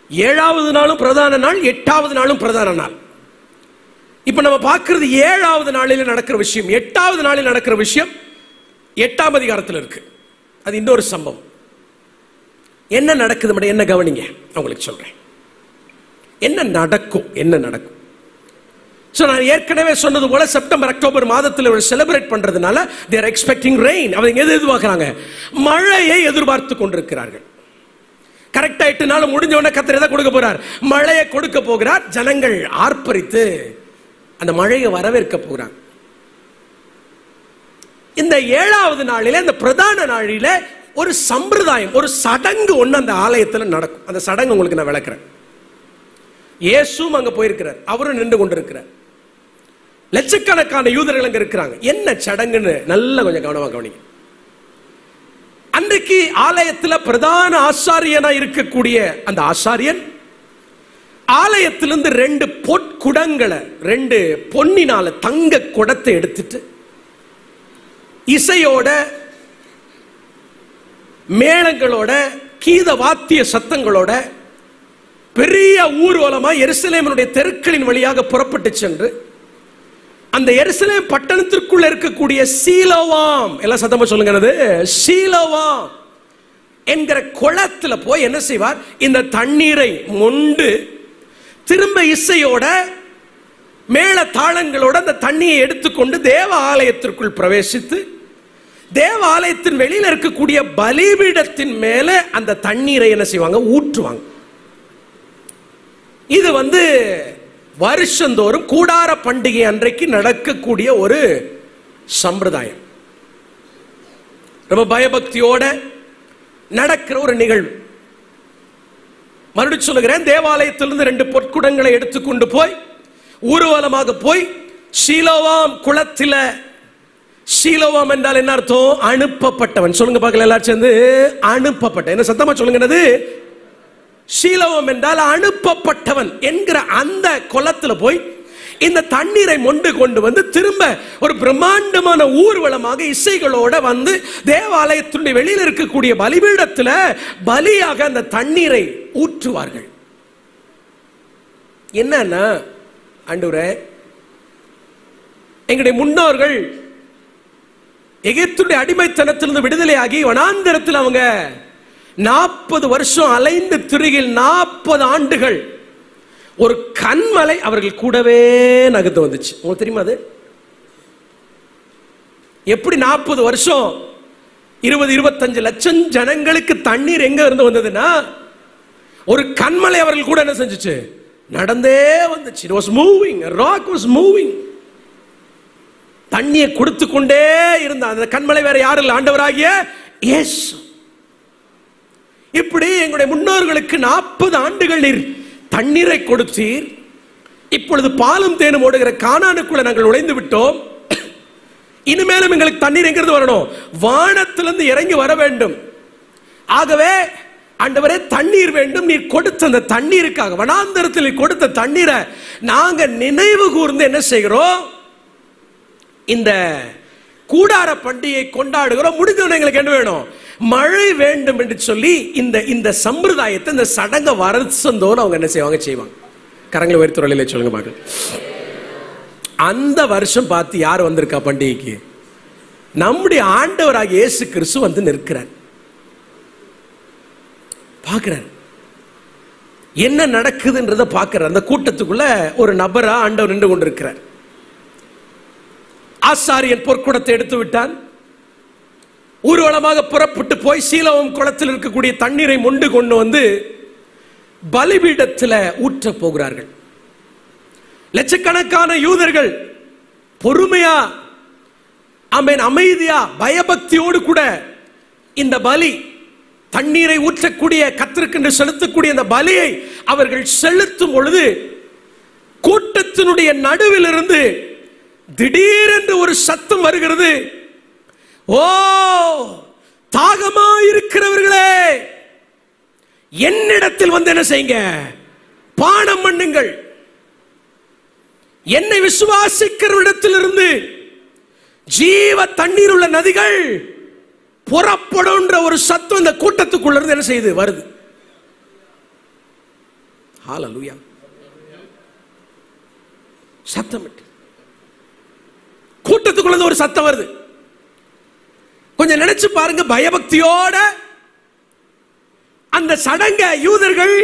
7வது நாளும் பிரதான நாள், 8வது நாளும் பிரதான நாள். இப்ப நம்ம பார்க்கிறது 7வது நாளில் நடக்கிற விஷயம். 8வது நாளில் நடக்கிற விஷயம் 8ஆம் அதிகாரத்தில் இருக்கு. அது இன்னொரு சம்பவம். என்ன நடக்குது? என்ன கவனிங்க, உங்களுக்கு சொல்றேன் என்ன நடக்கும். நான் ஏற்கனவே சொன்னது போல செப்டம்பர் அக்டோபர் மாதத்தில் ஒரு செலிப்ரேட் பண்றதுனால they are expecting rain. அவங்க எதிர்பார்க்கறாங்க, மழையை எதிர்பார்த்து கொண்டிருக்கிறார்கள். கரெக்டா 8 நாள் முடிஞ்ச உடனே கர்த்தர் எதை கொடுக்க போறார்? மழையை கொடுக்க போகிறார். ஜனங்கள் ஆர்ப்பரித்து அந்த மழையை வரவேற்க போகிறாங்க. இந்த 7வது நாளில, இந்த பிரதான நாளில ஒரு சம்பிரதாயம், ஒரு சடங்கு ஒண்ணு அந்த ஆலயத்தில் நடக்கும். அந்த சடங்கு உங்களுக்கு நான் விளக்குறேன். இயேசுவும் அங்க போயிருக்கிறார், அவரும் நின்று கொண்டிருக்கிறார். லட்சக்கணக்கான யூதர்கள் அங்க இருக்கிறாங்க. என்ன சடங்குன்னு நல்ல கொஞ்சம் கவனமா கவனிங்க. அன்றைக்கு ஆலயத்தில் பிரதான ஆசாரியனா இருக்கக்கூடிய அந்த ஆசாரியன் ஆலயத்திலிருந்து 2 பொற்குடங்களை, 2 பொன்னினால தங்க குடத்தை எடுத்துட்டு இசையோட, மேளங்களோட, கீத வாத்திய சத்தங்களோட பெரிய ஊர்வலமா எருசலேமினுடைய தெருக்களின் வழியாக புறப்பட்டு சென்று அந்த எருசலேம் பட்டணத்திற்குள்ள இருக்கக்கூடிய சீலோவாம், எல்லாம் சத்தமா சொல்லுங்க, சீலோவாம் என்கிற குளத்துல போய் என்ன செய்வார்? இந்த தண்ணீரை மொண்டு திரும்ப இசையோட மேள தாளங்களோட அந்த தண்ணியை எடுத்துக்கொண்டு தேவ ஆலயத்திற்குள் பிரவேசித்து தேவாலயத்தின் வெளியில் இருக்கக்கூடிய பலிபீடத்தின் மேல அந்த தண்ணீரை என்ன செய்வாங்க? ஊற்றுவாங்க. இது வருஷந்தோறும் கூடார பண்டிகை அன்றைக்கு நடக்கக்கூடிய ஒரு சம்பிரதாயம். ரொம்ப பயபக்தியோட நடக்கிற ஒரு நிகழ்வு. மறுபடியும் சொல்லுகிறேன், தேவாலயத்திலிருந்து 2 பொற்குடங்களை எடுத்துக்கொண்டு போய் ஊர்வலமாக போய் சீலோவாம் குளத்தில சீலோவாம் என்றால் என்ன அர்த்தம்? அனுப்பப்பட்டவன். சொல்லுங்க பார்க்கல எல்லாரும் சேர்ந்து, அனுப்பப்பட்ட. என்ன சத்தமா சொல்லுங்க. சீலோவாம் என்றால் அனுப்பப்பட்டவன் என்கிற அந்த குளத்துல போய் இந்த தண்ணீரை மொண்டு கொண்டு வந்து திரும்ப ஒரு பிரம்மாண்டமான ஊர்வலமாக இசைகளோட வந்து தேவாலயத்தினுடைய வெளியில் இருக்கக்கூடிய பலிபீடத்துல பலியாக அந்த தண்ணீரை ஊற்றுவார்கள். என்னன்னா, ஆண்டவரே, எங்களுடைய முன்னோர்கள் எகிப்துடைய அடிமைத்தனத்திலிருந்து விடுதலையாகி வனாந்திரத்தில் அவங்க 40 வருஷம் அலைந்து திரிகில் 40 ஆண்டுகள் ஒரு கண்மலை அவர்கள் கூடவே நகர்ந்து வந்துச்சு. உங்களுக்கு தெரியுமா அது? எப்படி 40 வருஷம் 20-25 லட்சம் ஜனங்களுக்கு தண்ணீர் எங்க இருந்து வந்ததுன்னா, ஒரு கண்மலை அவர்கள் கூட என்ன செஞ்சுச்சு? நடந்தே வந்துச்சு. It was moving. A rock was moving. தண்ணியை கொடுத்து கொண்டே இருந்தா. அந்த கண்மலை வேற யாரும் இல்லை, ஆண்டவராகிய இயேசு. இப்படி எங்களுடைய முன்னோர்களுக்கு 40 ஆண்டுகள் நீர் தண்ணீரை கொடுத்தீர். இப்பொழுது பாலும் தேனும் ஓடுகிற கானானுக்குள்ள நாங்கள் நுழைந்து விட்டோம். இனிமேலும் எங்களுக்கு தண்ணீர் எங்கிருந்து வரணும்? வானத்திலிருந்து இறங்கி வர வேண்டும். ஆகவே ஆண்டவரே, தண்ணீர் வேண்டும். நீர் கொடுத்த அந்த தண்ணீருக்காக, வனாந்தரத்தில் கொடுத்த தண்ணீரை நாங்க நினைவு கூர்ந்து என்ன செய்கிறோம்? இந்த கூடார பண்டிகை கொண்டாடுகிறோம். முடிஞ்சவன எங்களுக்கு என்ன வேணும்? மழை வேண்டும் என்று சொல்லி இந்த சம்பிரதாயத்தை, இந்த சடங்க வருஷந்தோறும் அவங்க என்ன செய்வாங்க? கரங்களை உயர்த்தி தொழிலை சொல்லுங்க பாக்க. அந்த வருஷம் பார்த்து யார் வந்திருக்கா பண்டிகைக்கு? நம்முடைய ஆண்டவராகிய இயேசு கிறிஸ்து வந்து நிற்கிறார். பார்க்கிறார் என்ன நடக்குதுன்றத பார்க்கிறார். அந்த கூட்டத்துக்குள்ள ஒரு நபரா ஆண்டவர் நின்று கொண்டிருக்கிறார். ஆசாரியன் பொற்குடத்தை எடுத்து விட்டான். ஊர்வலமாக புறப்பட்டு போய் சீலோவாம் குளத்தில் இருக்கக்கூடிய தண்ணீரை மொண்டு கொண்டு வந்து பலிபீடத்தில் ஊற்ற போகிறார்கள். லட்சக்கணக்கான யூதர்கள் பொறுமையா, அமைதியா, பயபக்தியோடு கூட இந்த பலி, தண்ணீரை ஊற்றக்கூடிய, கர்த்தருக்கு செலுத்தக்கூடிய அந்த பலியை அவர்கள் செலுத்தும் பொழுது கூட்டத்தினுடைய நடுவில் இருந்து திடீரென்று ஒரு சத்தம் வருகிறது. ஓ, தாகமா இருக்கிறவர்களே, என்னிடத்தில் வந்து என்ன செய்யுங்க? பானம் பண்ணுங்கள். என்னை விசுவாசிக்கிறவரிடத்திலிருந்து ஜீவ தண்ணீர் உள்ள நதிகள் புறப்படும் ஒரு சத்தம் இந்த கூட்டத்துக்குள்ள இருந்து என்ன செய்யுது? வருது. ஹல்லேலூயா. சத்தம் கூட்டத்துக்குள்ள ஒரு சத்தம் வருது. கொஞ்சம் நினைச்சு பாருங்க. பயபக்தியோட அந்த சடங்க யூதர்கள்,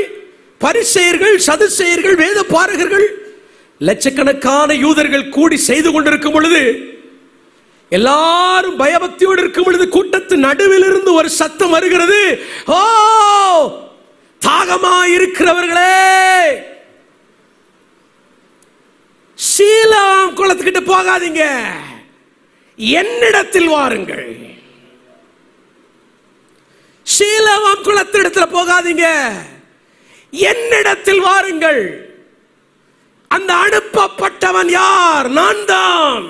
பரிசேயர்கள், சதுசேயர்கள், வேத பாரகர்கள், லட்சக்கணக்கான யூதர்கள் கூடி செய்து கொண்டிருக்கும் பொழுது, எல்லாரும் பயபக்தியோடு இருக்கும் பொழுது கூட்டத்து நடுவில் இருந்து ஒரு சத்தம் வருகிறது. ஓ, தாகமா இருக்கிறவர்களே, சீலோவாம் குளத்துக்கிட்ட போகாதீங்க, என்னிடத்தில் வாருங்கள். சீலோவாம் குளத்திடத்துல போகாதீங்க, என்னிடத்தில் வாருங்கள். அந்த அனுப்பப்பட்டவன் யார்? நான் தான்.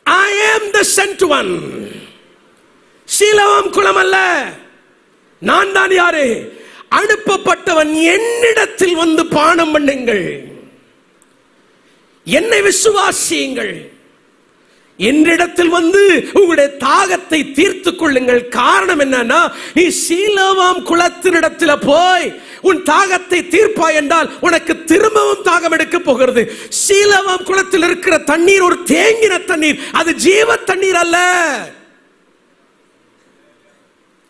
I am the sent one. Siloam குளம் அல்ல, நான் தான். யாரு? அனுப்பப்பட்டவன். என்னிடத்தில் வந்து பானம் பண்ணுங்கள், என்னை விசுவாசியுங்கள், என்னிடத்தில் வந்து உங்களுடைய தாகத்தை தீர்த்துக் கொள்ளுங்கள். காரணம் என்னன்னா, நீ சீலோவாம் குளத்தினிடத்தில் போய் உன் தாகத்தை தீர்ப்பாய் என்றால் உனக்கு திரும்பவும் தாகம் எடுக்க போகிறது. சீலோவாம் குளத்தில் இருக்கிற தண்ணீர் ஒரு தேங்கின தண்ணீர், அது ஜீவ தண்ணீர் அல்ல.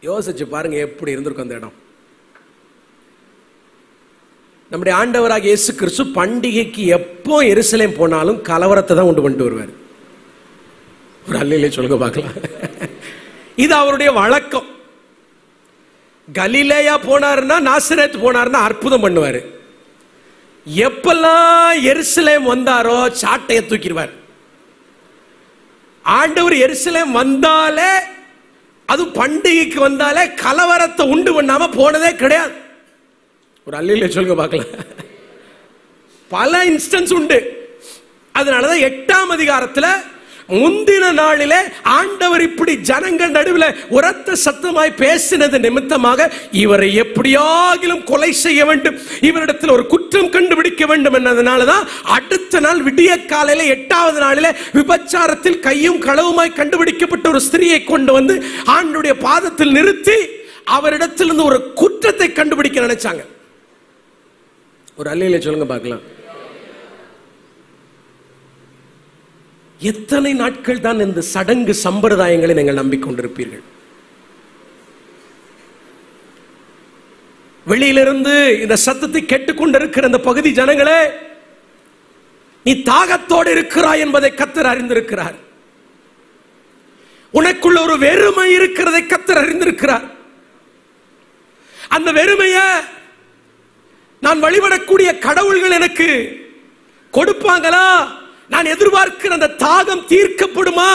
யோசிச்சு பாருங்க எப்படி இருந்திருக்கும் அந்த இடம். நம்முடைய ஆண்டவராகிய இயேசு கிறிஸ்து பண்டிகைக்கு எப்போ எருசலேம் போனாலும் கலவரத்தை தான் உண்டு பண்ணிட்டு வருவார். ஒரு அல்லையிலே சொல்லுங்க பார்க்கலாம். இது அவருடைய வழக்கம். கலிலேயா போனாருன்னா, நாசரேத் போனாருன்னா அற்புதம் பண்ணுவார். எப்பெல்லாம் எருசலேம் வந்தாரோ சாட்டையை தூக்கிடுவார். ஆண்டவர் எருசலேம் வந்தாலே, அது பண்டிகைக்கு வந்தாலே கலவரத்தை உண்டு பண்ணாம போனதே கிடையாது. ஒரு அல்லையிலே சொல்லுங்க பார்க்கலாம். பல இன்ஸ்டன்ஸ் உண்டு. அதனாலதான் 8ஆம் அதிகாரத்தில் முந்தின நாளிலே ஆண்டவர் இப்படி ஜனங்கள் நடுவில் உரத்த சத்தமாய் பேசினது நிமித்தமாக இவரை எப்படியாகிலும் கொலை செய்ய வேண்டும், இவரிடத்தில் ஒரு குற்றம் கண்டுபிடிக்க வேண்டும் എന്നതിனாலதான் அடுத்த நாள் விடிய காலையில 8வது நாளிலே விபச்சாரத்தில் கையும் களவுமாய் கண்டுபிடிக்கப்பட்ட ஒரு ஸ்திரியை கொண்டு வந்து ஆண்டவருடைய பாதத்தில் நிறுத்தி அவரிடத்திலிருந்து ஒரு குற்றத்தை கண்டுபிடிக்க நினைச்சாங்க. ஒரு அல்லேலூயா சொல்லுங்க பார்க்கலாம். எத்தனை நாட்கள் தான் இந்த சடங்கு சம்பிரதாயங்களை நீங்கள் நம்பிக்கொண்டிருப்பீர்கள்? வெளியிலிருந்து இந்த சத்தத்தை கேட்டுக்கொண்டிருக்கிற இந்த பகுதி ஜனங்களே, நீ தாகத்தோடு இருக்கிறாய் என்பதை கர்த்தர் அறிந்திருக்கிறார். உனக்குள்ள ஒரு வெறுமை இருக்கிறதை கர்த்தர் அறிந்திருக்கிறார். அந்த வெறுமைய நான் வழிபடக்கூடிய கடவுள்கள் எனக்கு கொடுப்பாங்களா, நான் எதிர்பார்க்கிற அந்த தாகம் தீர்க்கப்படுமா,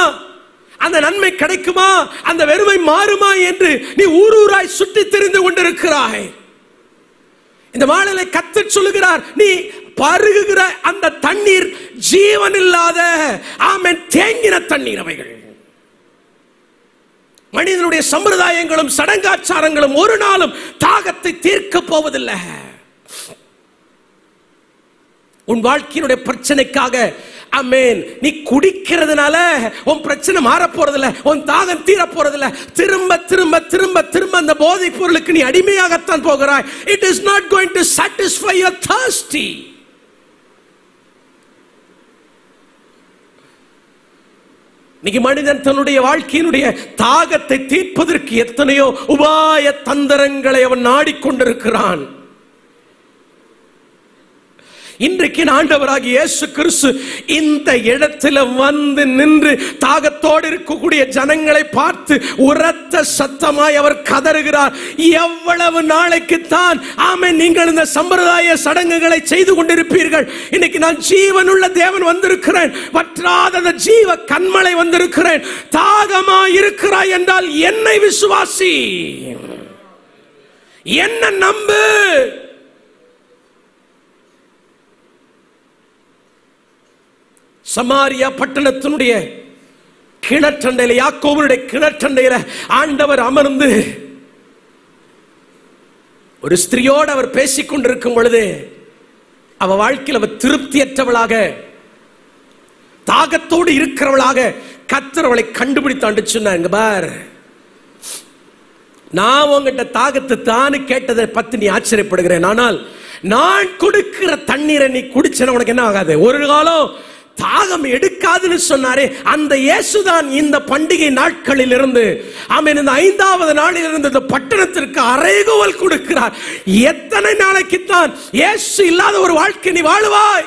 அந்த நன்மை கிடைக்குமா, அந்த வெறுமை மாறுமா என்று நீ ஊரூராய் சுற்றி தெரிந்து கொண்டிருக்கிறாய். இந்த மாலையிலே கர்த்தர் சொல்லுகிறார், நீ பருகுகிற அந்த தண்ணீர் ஜீவன் இல்லாத ஆமென் தேங்கின தண்ணீர். அவைகள் மனிதனுடைய சம்பிரதாயங்களும் சடங்காச்சாரங்களும் ஒரு நாளும் தாகத்தை தீர்க்க போவதில்லை. உன் வாழ்க்கையினுடைய பிரச்சனைக்காக ஆமென் நீ குடிக்கிறதுனால உன் பிரச்சனை மாற போறதில்லை, உன் தாகம் தீர போறதில்லை. திரும்ப திரும்ப திரும்ப திரும்ப அந்த போதைப் பொருளுக்கு நீ அடிமையாகத்தான் போகிறாய். It is not going to satisfy your thirsty. இன்னைக்கு மனிதன் தன்னுடைய வாழ்க்கையினுடைய தாகத்தை தீர்ப்பதற்கு எத்தனையோ உபாய தந்திரங்களை அவன் நாடிக்கொண்டிருக்கிறான். இன்றைக்கு ஆண்டவராகிய இயேசு கிறிஸ்து இந்த இடத்துல வந்து நின்று தாகத்தோடு இருக்கக்கூடிய ஜனங்களை பார்த்து உரத்த சத்தமாய் அவர் கதறுகிறார். எவ்வளவு நாளைக்கு தான் ஆமென் நீங்கள் இந்த சம்பிரதாய சடங்குகளை செய்து கொண்டிருப்பீர்கள்? இன்னைக்கு நான் ஜீவனுள்ள தேவன் வந்திருக்கிறேன், வற்றாத ஜீவ கன்மலை வந்திருக்கிறேன். தாகமாய் இருக்கிறாய் என்றால் என்னை விசுவாசி, என்ன நம்பு. சமாரியா பட்டணத்தினுடைய கிணற்றண்டையில, யாக்கோபுடைய கிணற்றண்டையில ஆண்டவர் அமர்ந்து ஒரு ஸ்திரியோடு அவர் பேசிக் கொண்டிருக்கும் பொழுது அவ வாழ்க்கையில் அவர் திருப்தியற்றவளாக தாகத்தோடு இருக்கிறவளாக கர்த்தர் அவளை கண்டுபிடித்தாண்டு சொன்னாங்க. பார், நான் உங்ககிட்ட தாகத்தை தானு கேட்டதை பத்தி நீ ஆச்சரியப்படுகிறேன், ஆனால் நான் கொடுக்கிற தண்ணீரை நீ குடிச்சன உனக்கு என்ன ஆகாது, ஒரு காலம் தாகம் எடுக்காதுன்னு சொன்னாரே அந்த இயேசுதான் இந்த பண்டிகை நாட்களில் இருந்து ஆமென் இந்த 5வது நாளில் இருந்து இந்த பட்டணத்திற்கு அறைகோவல் கொடுக்கிறார். எத்தனை நாளைக்கு தான் இயேசு இல்லாத ஒரு வாழ்க்கை நீ வாழுவாய்?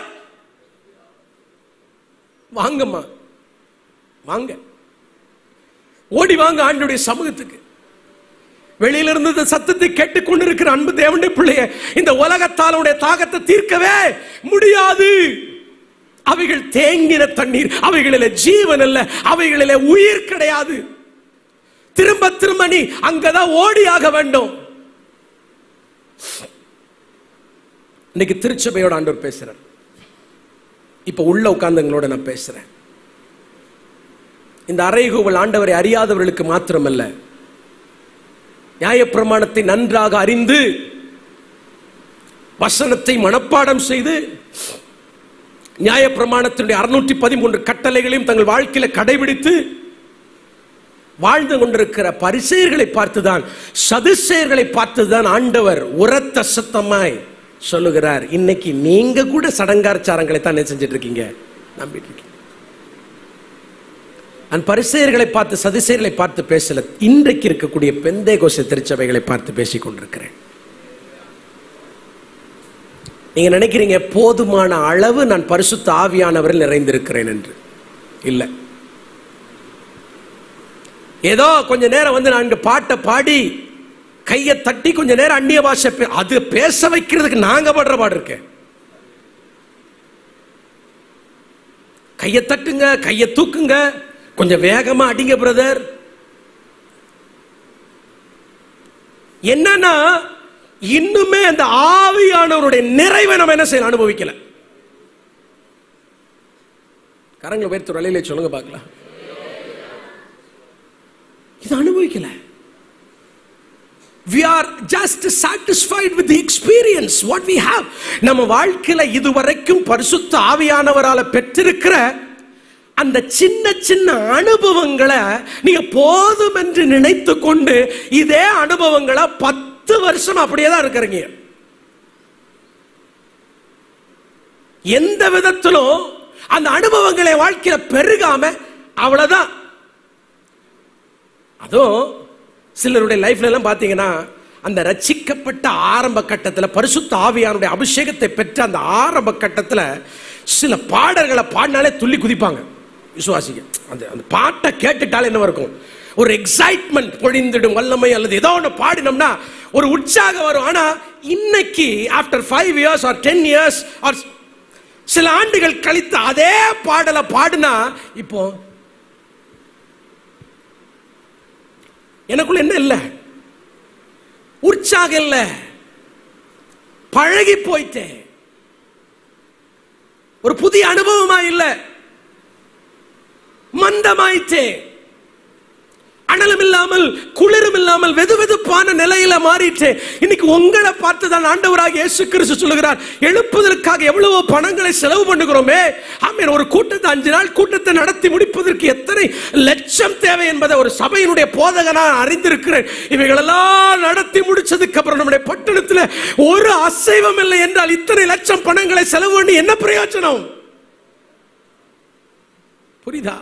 வாங்கம்மா, வாங்க, ஓடி வாங்க ஆண்டவருடைய சமூகத்துக்கு. வெளியிலிருந்து இந்த சத்தத்தை கேட்டுக்கொண்டிருக்கிற அன்பு தேவனுடைய பிள்ளையே, இந்த உலகத்தால் உடைய தாகத்தை தீர்க்கவே முடியாது. அவைகள் தேங்கின தண்ணீர், அவைகளிலே ஜீவன் அல்ல, அவைகளிலே உயிர் கிடையாது. திரும்ப திரும்ப நீ அங்கதான் ஓடியாக வேண்டும். இன்னைக்கு திருச்சபையோட ஆண்டவர் பேசுறார். இப்ப உள்ள உட்கார்ந்தவங்களோட நான் பேசுறேன். இந்த அறைகூவல் ஆண்டவரை அறியாதவர்களுக்கு மாத்திரமல்ல, நியாயப்பிரமாணத்தை நன்றாக அறிந்து வசனத்தை மனப்பாடம் செய்து நியாயப்பிரமாணத்தினுடைய 613 கட்டளைகளையும் தங்கள் வாழ்க்கையில கடைபிடித்து வாழ்ந்து கொண்டிருக்கிற பரிசேயர்களை பார்த்துதான், சதுசேயர்களை பார்த்துதான் ஆண்டவர் உரத்த சத்தமாய் சொல்லுகிறார், இன்னைக்கு நீங்க கூட சடங்காச்சாரங்களை தான் செஞ்சிட்டு இருக்கீங்க, நம்பிட்டு இருக்கீங்க. நான் பரிசேயர்களை பார்த்து சதுசேயர்களை பார்த்து பேசல, இன்றைக்கு இருக்கக்கூடிய பெந்தேகோஸ்தே திருச்சபைகளை பார்த்து பேசிக் கொண்டிருக்கிறேன். நீங்க நினைக்கிறீங்க போதுமான அளவு நான் பரிசுத்த ஆவியானவரில் நிறைந்திருக்கிறேன் என்று. இல்லை, ஏதோ கொஞ்ச நேரம் வந்து நான் பாட்டை பாடி கையை தட்டி கொஞ்ச நேரம் அந்நிய பாஷை அது பேச வைக்கிறதுக்கு நாங்க படுற பாடு இருக்கேன். கையை தட்டுங்க, கையை தூக்குங்க, கொஞ்சம் வேகமா அடிங்க பிரதர். என்னன்னா இன்னுமே அந்த ஆவியானவருடைய நிறைவை நம்ம என்ன செய்யலாம், அனுபவிக்கல. கரங்களை உயர்த்து வழியிலே சொல்லுங்க பார்க்கலாம். இது அனுபவிக்கல. We are just satisfied with the experience what we have. நம்ம வாழ்க்கையில இதுவரைக்கும் பரிசுத்த ஆவியானவரால பெற்றிருக்கிற அந்த சின்ன சின்ன அனுபவங்களை நீங்க போதும் என்று நினைத்து கொண்டு இதே அனுபவங்களை 10 வருஷம் அப்படியே தான் இருக்கிறீங்க. எந்த விதத்திலும் அந்த அனுபவங்களை வாழ்க்கையில பெருகாம அவ்வளவுதான். அதுவும் சிலருடைய லைஃப்ல எல்லாம் பாத்தீங்கன்னா அந்த ரட்சிக்கப்பட்ட ஆரம்ப கட்டத்தில் பரிசுத்த ஆவியானுடைய அபிஷேகத்தை பெற்ற அந்த ஆரம்ப கட்டத்தில் சில பாடல்களை பாடினாலே துள்ளி குதிப்பாங்க விசுவாசிங்க. அந்த பாட்டை கேட்டுட்டாலே என்ன இருக்கும், ஒரு எக்ஸைட்மெண்ட் பொழிந்திடும் வல்லமை அல்லது ஏதோ ஒன்று பாடினோம்னா ஒரு உற்சாகம் வரும். ஆனா இன்னைக்கு after 5 years or 10 years or சில ஆண்டுகள் கழித்து அதே பாடலை பாடினா இப்போ எனக்குள்ள என்ன இல்ல, உற்சாகம் இல்ல, பழகி போயிட்டேன், ஒரு புதிய அனுபவமா இல்ல, மந்தமாயிட்டேன், அனலும் இல்லாமல் குளிரும் இல்லாமல் வெதுவெதுப்பான நிலையில மாறிட்டேன். இன்னைக்கு உங்களை பார்த்து தான் ஆண்டவராகிய இயேசு கிறிஸ்து சொல்லுகிறார், எழுப்புதலுக்காக எவ்வளவோ பணங்களை செலவு பண்ணுகிறோமே. ஆமென். ஒரு கூட்டத்தை 5 நாள் கூட்டத்தை நடத்தி முடிப்பதற்கு எத்தனை லட்சம் தேவை என்பதை ஒரு சபையினுடைய போதகனா அறிந்திருக்கிறேன். இவைகளெல்லாம் நடத்தி முடிச்சதுக்கு அப்புறம் நம்முடைய பட்டணத்தில் ஒரு அசைவம் இல்லை என்றால் இத்தனை லட்சம் பணங்களை செலவு பண்ணி என்ன பிரயோஜனம்? புரியுதா?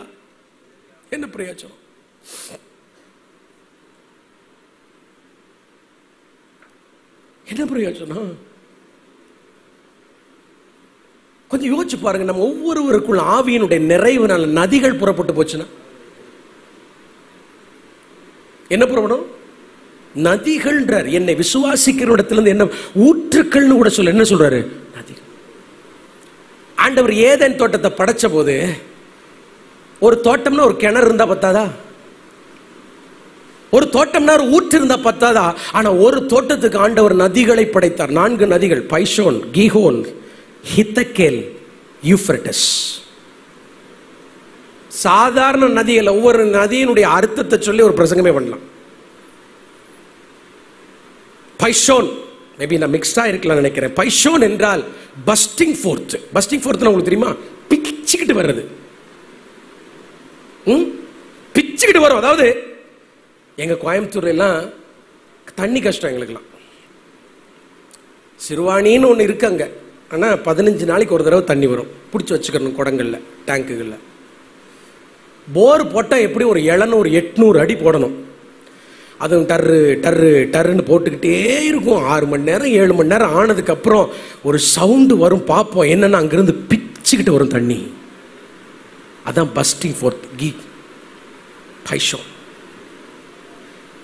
என்ன பிரயோஜனம்? என்ன பிரயோஜனம்? கொஞ்சம் யோசிச்சு பாருங்க. நம்ம ஒவ்வொருவருக்குள்ள ஆவியினுடைய நிறைவுனால நதிகள் புறப்பட்டு போச்சுன்னா என்ன புறப்படும்? நதிகள்ன்றார். என்னை விசுவாசிக்கிற இடத்துல இருந்து என்ன ஊற்றுக்கள்னு கூட சொல்ல என்ன சொல்றாரு? நதி. ஆண்டவர் ஏதேன் தோட்டத்தை படைச்ச போது ஒரு தோட்டம்னா ஒரு கிணறு இருந்தா பத்தாதா? ஒரு தோட்டம்னா ஒரு ஊற்று இருந்தா பத்தாதா? ஆனா ஒரு தோட்டத்துக்கு ஆண்டவர் நதிகளை படைத்தார். 4 நதிகள், பைஷோன், கீஹோன், ஹித்தக்கேல், யூப்ரட்டிஸ். சாதாரண நதிகள், ஒவ்வொரு நதியினுடைய அர்த்தத்தை சொல்லி ஒரு பிரசங்கமே பண்ணலாம். பைஷோன் மேபி நான் மிக்ஸ்டா இருக்கலாம் நினைக்கிறேன். பைஷோன் என்றால் பஸ்டிங் ஃபோர்த். பஸ்டிங் ஃபோர்த் உங்களுக்கு தெரியுமா? பிச்சுக்கிட்டு வர்றது, பிச்சுக்கிட்டு வரும். அதாவது எங்க கோயம்புத்தூர்ல எல்லாம் தண்ணி கஷ்டம். எங்களுக்கெல்லாம் சிறுவாணின்னு ஒன்று இருக்கு அங்க. ஆனா 15 நாளைக்கு ஒரு தடவை தண்ணி வரும். பிடிச்சி வச்சுக்கணும் குடங்கள்ல, டேங்குகள்ல. போர் போட்டா எப்படி ஒரு 700-800 அடி போடணும். அதுவும் டர்ரு டர்ரு டர்ருன்னு போட்டுக்கிட்டே இருக்கும். 6 மணி நேரம் 7 மணி நேரம் ஆனதுக்கு அப்புறம் ஒரு சவுண்டு வரும். பார்ப்போம் என்னன்னா அங்கிருந்து பிச்சுக்கிட்டு வரும் தண்ணி. அதான் பஸ்டிங் ஃபோர்த், கீ பைஷோன்.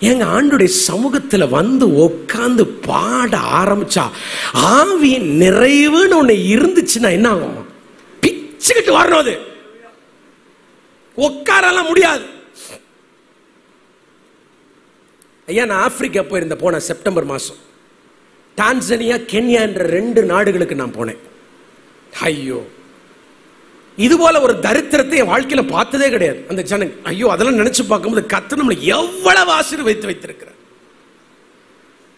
எங்க ஆண்டுடைய சமூகத்துல வந்து உட்கார்ந்து பாட ஆரம்பிச்சா ஆவியின் நிறைவுன்னு ஒண்ணு இருந்துச்சுன்னா என்ன ஆகும்? பிச்சுக்கிட்டு வரணும். அது உட்காரலாம் முடியாது. ஐயா, நான் ஆப்பிரிக்கா போயிருந்த போன செப்டம்பர் மாசம் டான்சானியா, கென்யா என்ற 2 நாடுகளுக்கு நான் போனேன். ஐயோ, இது போல ஒரு தரித்திரத்தை என் வாழ்க்கையில பார்த்ததே கிடையாது. அந்த ஜனங்க, ஐயோ, அதெல்லாம் நினைச்சு பார்க்கும்போது கர்த்தர் நம்மளை எவ்வளவு ஆசீர்வதித்து வைத்திருக்கிறார்.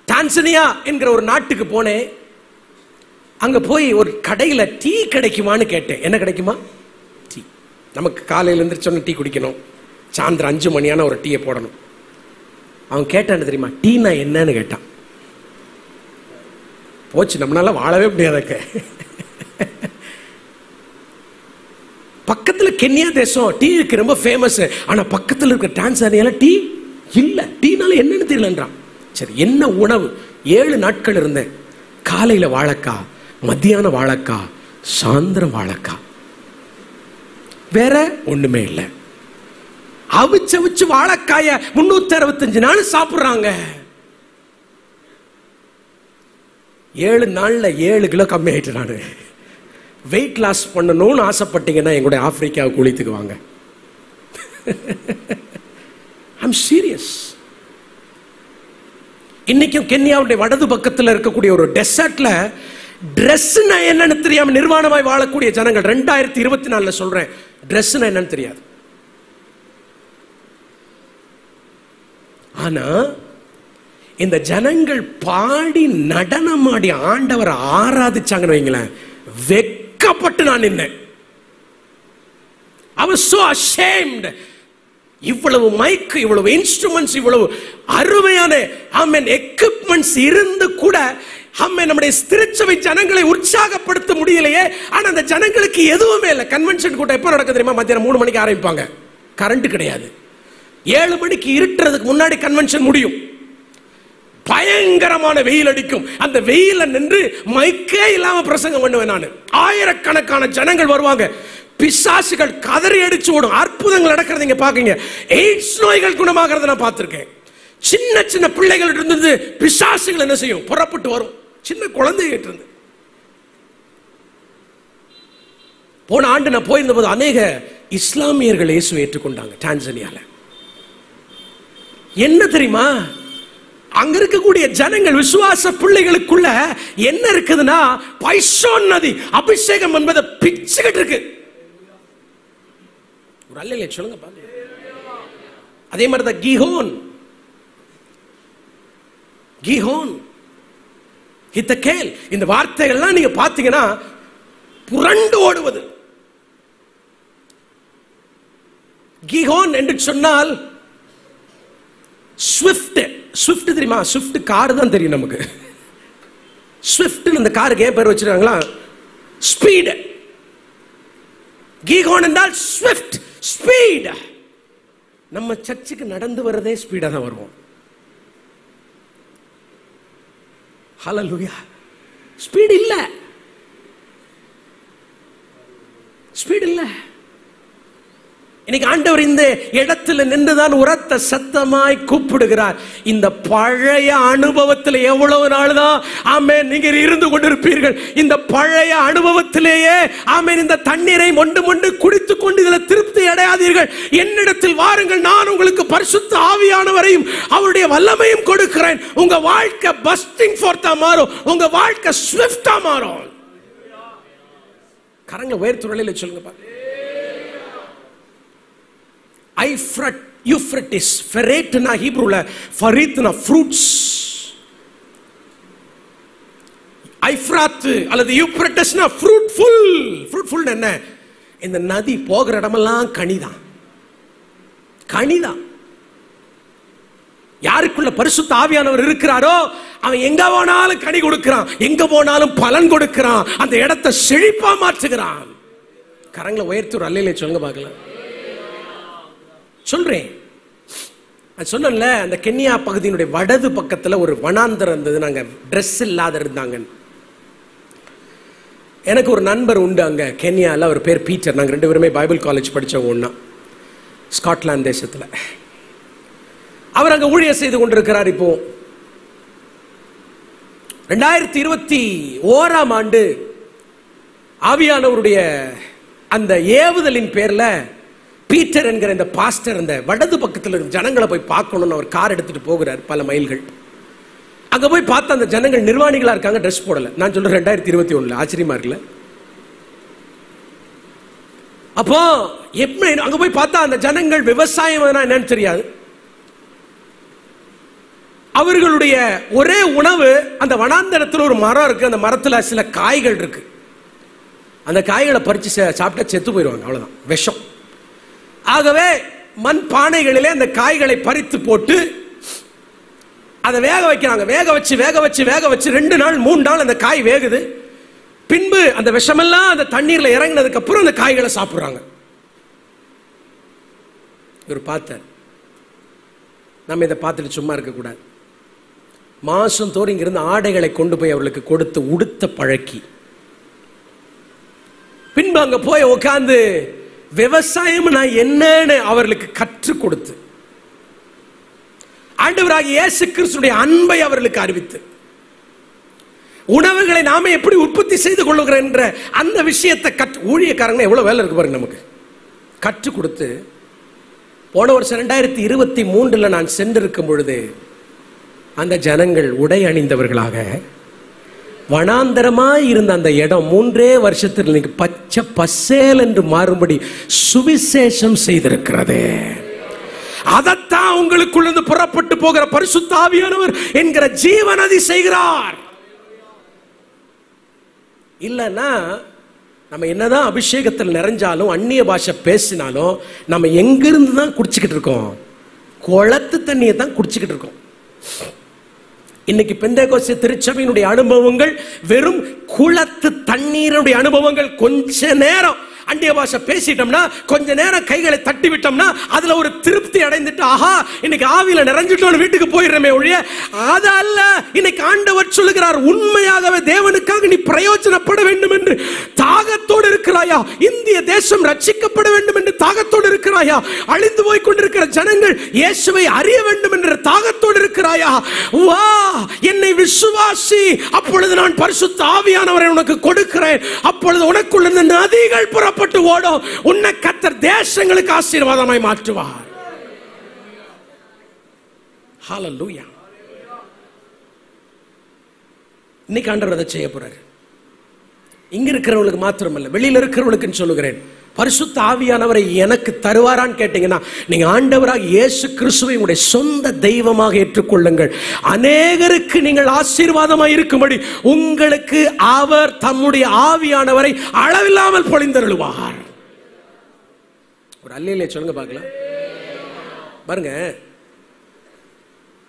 டான்சானியா என்கிற ஒரு நாட்டுக்கு போனேன். அங்க போய் ஒரு கடையில டீ கிடைக்குமான்னு கேட்டேன். என்ன கிடைக்குமா? டீ. நமக்கு காலையில எந்திரிச்சோன்னு டீ குடிக்கணும், சாயந்தரம் 5 மணியான ஒரு டீயை போடணும். அவன் கேட்டான்னு தெரியுமா? டீனா என்னன்னு கேட்டான். போச்சு, நம்மளால வாழவே முடியாதக்க. பக்கத்துல கென்யா தேசம் டீக்கு ரொம்ப ஃபேமஸ். ஆனா பக்கத்துல இருக்க டான்சானியால டீ இல்ல. டீனால என்னன்னு தெரியலன்றான். சரி, என்ன உணவு? 7 நாட்கள் இருந்தேன். காலையில வாழைக்காய், மத்தியானம் வாழைக்காய், சாயந்தரம் வாழைக்காய், வேற ஒண்ணுமே இல்லை. அவிச்சு வாழைக்காய 365 நாள் சாப்பிடுறாங்க. 7 நாள்ல 7 கிலோ கம்மி ஆயிட்டு. நானு வெயிட் லாஸ் பண்ணணும்னு ஆசைப்பட்டீங்கன்னா எங்களுடைய ஆப்பிரிக்கா குளித்துக்கு வாங்க. I'm serious. இன்னைக்கும் கென்யாவுடைய வடது பக்கத்தில் இருக்கக்கூடிய ஒரு டெசர்ட்ல ட்ரெஸ் என்னன்னு தெரியாம நிர்வாணமாய் வாழக்கூடிய ஜனங்கள் 2024 சொல்றேன். ட்ரெஸ்னா என்னன்னு தெரியாது. ஆனா இந்த ஜனங்கள் பாடி நடனமாடி ஆண்டவரை ஆராதிச்சாங்கன்னு வைங்களேன், வெக்கப்பட்டு நான் நின்னேன். I was so ashamed. இவ்வளவு மைக், இவ்வளவு இன்ஸ்ட்ருமெண்ட்ஸ், இவ்வளவு அருமையான ஆமென் எக்யூப்மெண்ட்ஸ் இருந்து கூட ஆமென் நம்முடைய திருச்சபை ஜனங்களை உற்சாகப்படுத்த முடியலையே. ஆனா அந்த ஜனங்களுக்கு எதுவுமே இல்லை. கன்வென்ஷன் கூட்டம் எப்ப நடக்குது தெரியுமா? மத்தியானம் 3 மணிக்கு ஆரம்பிப்பாங்க. கரண்ட் கிடையாது. 7 மணிக்கு இருட்டுறதுக்கு முன்னாடி கன்வென்ஷன் முடியும். பயங்கரமான வெயில் அடிக்கும். அந்த வெயில நின்று மைக்கே இல்லாம பிரசங்கம் பண்ணுவேன் நான். ஆயிரக்கணக்கான ஜனங்கள் வருவாங்க. பிசாசுகள் கதறி அடிச்சு ஓடும். அற்புதங்கள் நடக்கிறது நீங்க பாக்கீங்க. எய்ட்ஸ் நோய்கள் குணமாகிறது நான் பார்த்திருக்கேன். சின்ன சின்ன பிள்ளைகள் இருந்து பிசாசுகள் என்ன செய்யும்? புறப்பட்டு வரும். சின்ன குழந்தைகிட்ட இருந்து. போன ஆண்டு நான் போயிருந்த போது அநேக இஸ்லாமியர்கள் இயேசுவை ஏற்றுக்கொண்டாங்க டான்சானியால. என்ன தெரியுமா? அங்க இருக்கக்கூடிய ஜனங்கள் விசுவாச பிள்ளைகளுக்குள்ள என்ன இருக்குதுன்னா, பைசோன் நதி அபிஷேகம் என்பதை பிச்சுக்கிட்டு இருக்கு. ஒரு அல்லேலூயா சொல்லுங்க பாருங்க. அதே மாதிரி தான் கீஹோன் ஹித்தகேல், இந்த வார்த்தைகள்லாம் நீங்க பாத்தீங்கன்னா புரண்டு ஓடுவது. கீஹோன் என்று சொன்னால் ஸ்விஃப்ட். ஸ்விஃப்ட் தெரியுமா? ஸ்விஃப்ட் கார் தான் தெரியும் நமக்கு. ஸ்விஃப்ட் அந்த காருக்கு ஏன் பேர் வச்சிருக்காங்களா? ஸ்பீடு. கீஹோன் என்றால் ஸ்விஃப்ட், ஸ்பீட். நம்ம சர்ச்சுக்கு நடந்து வரதே ஸ்பீடா தான் வருவோம். ஹல்லேலூயா. ஸ்பீட் இல்ல, ஸ்பீட் இல்ல. இன்னைக்கு ஆண்டவர் இந்த இடத்துல நின்றுதான் உரத்த சத்தமாய் கூப்பிடுகிறார். இந்த பழைய அனுபவத்தில் எவ்வளவு நாள் தான் ஆமென் நீங்க இருந்து கொண்டிருப்பீர்கள்? இந்த பழைய அனுபவத்திலேயே ஆமென் இந்த தண்ணீரை மொண்டு குடித்துக் கொண்டு இதில் திருப்தி அடையாதீர்கள். என்னிடத்தில் வாருங்கள், நான் உங்களுக்கு பரிசுத்த ஆவியானவரையும் அவருடைய வல்லமையும் கொடுக்கிறேன். உங்க வாழ்க்கை பஸ்டிங் ஃபோர்த்தா மாறும். உங்க வாழ்க்கை ஸ்விஃப்டா மாறும். கரங்களை உயர்த்துறையில சொல்லுங்க பாருங்க. Euphrates, ஃபெரேட்னா ஹீப்ரூல, ஃபரீத்னா fruits. ஐஃப்ராத் அல்லது யூப்ரட்டிஸ்னா ஃப்ரூட்ஃபுல். ஃப்ரூட்ஃபுல் என்ன? இந்த நதி போகிற இடமெல்லாம் கனிதான், கனிதான். யாருக்குள்ள பரிசுத்த ஆவியானவர் இருக்கிறாரோ அவன் எங்க போனாலும் கனி கொடுக்கிறான், எங்க போனாலும் பலன் கொடுக்கிறான், அந்த இடத்தை செழிப்பா மாற்றுகிறான். கரங்களை உயர்த்து அல்லையிலே சொல்லுங்க பார்க்கலாம். சொல்றேன், சொன்னேன்ல, அந்த கென்யா பகுதியினுடைய வடது பக்கத்துல ஒரு வனாந்தரம் இருந்தது. நாங்க ட்ரெஸ் இல்லாத இருந்தாங்க. எனக்கு ஒரு நண்பர் உண்டு அங்க கென்யால. அவர் பேர் பீட்டர். நாங்க 2 பேருமே பைபிள் காலேஜ் படிச்சவங்க ஒண்ணா, ஸ்காட்லாந்து தேசத்துல. அவர் அங்க ஊழியம் செய்து கொண்டிருக்கிறார். இப்போ 2021ஆம் ஆண்டு ஆவியானவருடைய அந்த ஏவுதலின் பேர்ல பீட்டர் என்கிற இந்த பாஸ்டர் அந்த வடது பக்கத்தில் இருக்க ஜனங்களை போய் பார்க்கணும்னு அவர் கார் எடுத்துட்டு போகிறார் பல மைல்கள். அங்க போய் பார்த்தா அந்த ஜனங்கள் நிர்வாணிகளா இருக்காங்க, ட்ரெஸ் போடல. நான் சொல்றேன் 2021. ஆச்சரியமா இருக்குல்ல? அப்போ எப்படி அங்க போய் பார்த்தா அந்த ஜனங்கள் விவசாயம் என்னன்னு தெரியாது. அவர்களுடைய ஒரே உணவு அந்த வனாந்தரத்தில் ஒரு மரம் இருக்கு. அந்த மரத்துல சில காய்கள் இருக்கு. அந்த காய்களை பறிச்சு சாப்பிட்டா செத்து போயிடுவாங்க, அவ்வளவுதான், விஷம். ஆகவே மண் பானைகளிலே அந்த காய்களை பறித்து போட்டு அதை வேக வைக்கிறாங்க. வேக வச்சு 2 நாள் 3 நாள் அந்த காய் வேகுது. பின்பு அந்த விஷமெல்லாம் அந்த தண்ணீர்ல இறங்கினதுக்கு அப்புறம் அந்த காய்களை சாப்பிடுறாங்க. இவர் பார்த்தார், நம்ம இதை பார்த்துட்டு சும்மா இருக்க கூடாது. மாசம் தோறும் இங்கிருந்து ஆடைகளை கொண்டு போய் அவர்களுக்கு கொடுத்து உடுத்த பழக்கி, பின்பு அங்க போய் உட்கார்ந்து விவசாயம் என்னன்னு அவர்களுக்கு கற்றுக் கொடுத்து, ஆண்டவராகிய இயேசு கிறிஸ்துவின் அன்பை அவர்களுக்கு அறிவித்து, உணவுகளை நாம எப்படி உற்பத்தி செய்து கொள்ளுகிறோம் என்ற அந்த விஷயத்தை ஊழியக்காரங்க எவ்வளவு வேலை இருக்கு பாருங்க நமக்கு, கற்றுக் கொடுத்து, போன வருஷம் 2023 நான் சென்றிருக்கும் பொழுது அந்த ஜனங்கள் உடை அணிந்தவர்களாக வனாந்தரமாய் இருந்த அந்த இடம் 3 வருஷத்தில் இன்னைக்கு பச்சை பச்சை பசேல் என்று மாறும்படி சுவிசேஷம் செய்திருக்கிறது. அதைத்தான் உங்களுக்குள்ள புறப்பட்டு போகிற பரிசுத்த ஆவியானவர் என்கிற ஜீவநதி செய்கிறார். இல்லைன்னா நம்ம என்னதான் அபிஷேகத்தில் நிறைஞ்சாலும் அந்நிய பாஷை பேசினாலும் நம்ம எங்கிருந்து தான் குடிச்சுக்கிட்டு இருக்கோம்? குளத்து தண்ணியை தான் குடிச்சுக்கிட்டு இருக்கோம். இன்னைக்கு பெந்தேகோஸ்தே திருச்சபையினுடைய அனுபவங்கள் வெறும் குளத்து தண்ணீருடைய அனுபவங்கள். கொஞ்ச நேரம் அந்நிய பாஷை பேசிட்டோம்னா, கொஞ்ச நேரம் கைகளை தட்டி விட்டோம்னா அதுல ஒரு திருப்தி அடைந்துட்டு ஆஹா இன்னைக்கு ஆவியில நிறைஞ்சிட்டோம் வீட்டுக்கு போயிடுறமே ஒழிய அது அல்ல. இன்னைக்கு ஆண்டவர் சொல்லுகிறார், உண்மையாகவே தேவனுக்காக நீ பிரயோஜனப்பட வேண்டும் என்று தாகத்தோடு இருக்கிறாயா? இந்திய தேசம் ரட்சிக்கப்பட வேண்டும் என்று தாகத்தோடு இருக்கிறாயா? அழிந்து போய் கொண்டிருக்கிற ஜனங்கள் இயேசுவை அறிய வேண்டும் என்ற தாகத்தோடு இருக்கிறாயா? வா, என்னை விசுவாசி, அப்பொழுது நான் பரிசுத்த ஆவியானவரை உனக்கு கொடுக்கிறேன். அப்பொழுது உனக்குள்ள இந்த நதிகள் புறப்பட்டு ஓடும். உன்னை கர்த்தர் தேசங்களுக்கு ஆசீர்வாதமாய் மாற்றுவார். ஹல்லேலூயா. இன்னைக்கு ஆண்டவர் அதை செய்ய போறாரு. இங்க இருக்கிறவங்களுக்கு மாத்திரமல்ல, வெளியில இருக்கிறவங்களுக்கு சொல்லுகிறேன், பரிசுத்த ஆவியானவரை எனக்கு தருவாரான்னு கேட்டீங்கன்னா நீங்க ஆண்டவராக இயேசு கிறிஸ்துவை உங்களுடைய சொந்த தெய்வமாக ஏற்றுக்கொள்ளுங்கள். அநேகருக்கு நீங்கள் ஆசீர்வாதமாக இருக்கும்படி உங்களுக்கு அவர் தம்முடைய ஆவியானவரை அளவில்லாமல் பொழிந்தருளுவார். ஒரு அல்லேலூயா சொல்லுங்க பார்க்கலாம். பாருங்க,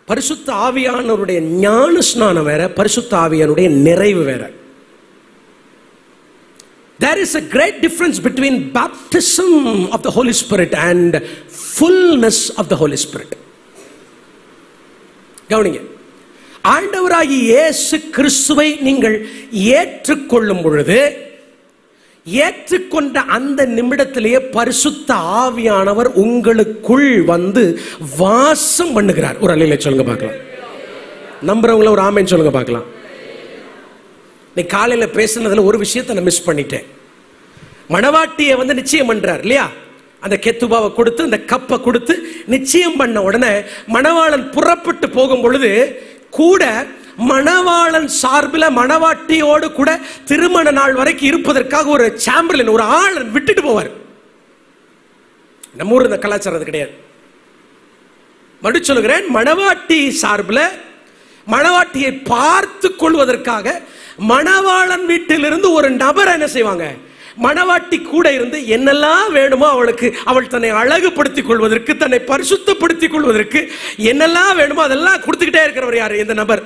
பரிசுத்த ஆவியானவருடைய ஞான ஸ்நானம் வேற, பரிசுத்த ஆவியானுடைய நிறைவு வேற. There is a great difference between baptism of the Holy Spirit and fullness of the Holy Spirit. கவனிங்க, ஆண்டவராகிய இயேசு கிறிஸ்துவை நீங்கள் ஏற்றுக்கொள்ளும் பொழுது, ஏற்றுக்கொண்ட அந்த நிமிடத்திலேயே பரிசுத்த ஆவியானவர் உங்களுக்குள் வந்து வாசம் பண்ணுகிறார். ஒரு அல்லேலூயா சொல்லுங்க பார்க்கலாம். நம்புறவங்கள ஒரு ஆமென் சொல்லுங்க பார்க்கலாம். நீ காலையில பேசினதுல ஒரு விஷயத்தை நான் மிஸ் பண்ணிட்டேன். மணவாட்டியை வந்து நிச்சயம் பண்றார் இல்லையா? அந்த கெத்துபாவை கொடுத்து அந்த கப்பை கொடுத்து நிச்சயம் பண்ண உடனே மணவாளன் புறப்பட்டு போகும் பொழுது கூட மணவாளன் சார்பில் மணவாட்டியோடு கூட திருமண நாள் வரைக்கும் இருப்பதற்காக ஒரு சாம்பர்லின், ஒரு ஆள் விட்டுட்டு போவார். நம்ம ஊர் இந்த கலாச்சாரம் அது கிடையாது. மறுபடியும் சொல்லுகிறேன், மணவாட்டி சார்பில் மணவாட்டியை பார்த்து கொள்வதற்காக மணவாளன் வீட்டிலிருந்து ஒரு நபர் என்ன செய்வாங்க, மணவாட்டி கூட இருந்து என்னெல்லாம் வேணுமோ அவளுக்கு, அவள் தன்னை அழகுபடுத்திக் கொள்வதற்கு, தன்னை பரிசுத்தப்படுத்திக் கொள்வதற்கு என்னெல்லாம் வேணுமோ அதெல்லாம் கொடுத்துக்கிட்டே இருக்கிறவர் யாரு? இந்த நபர்.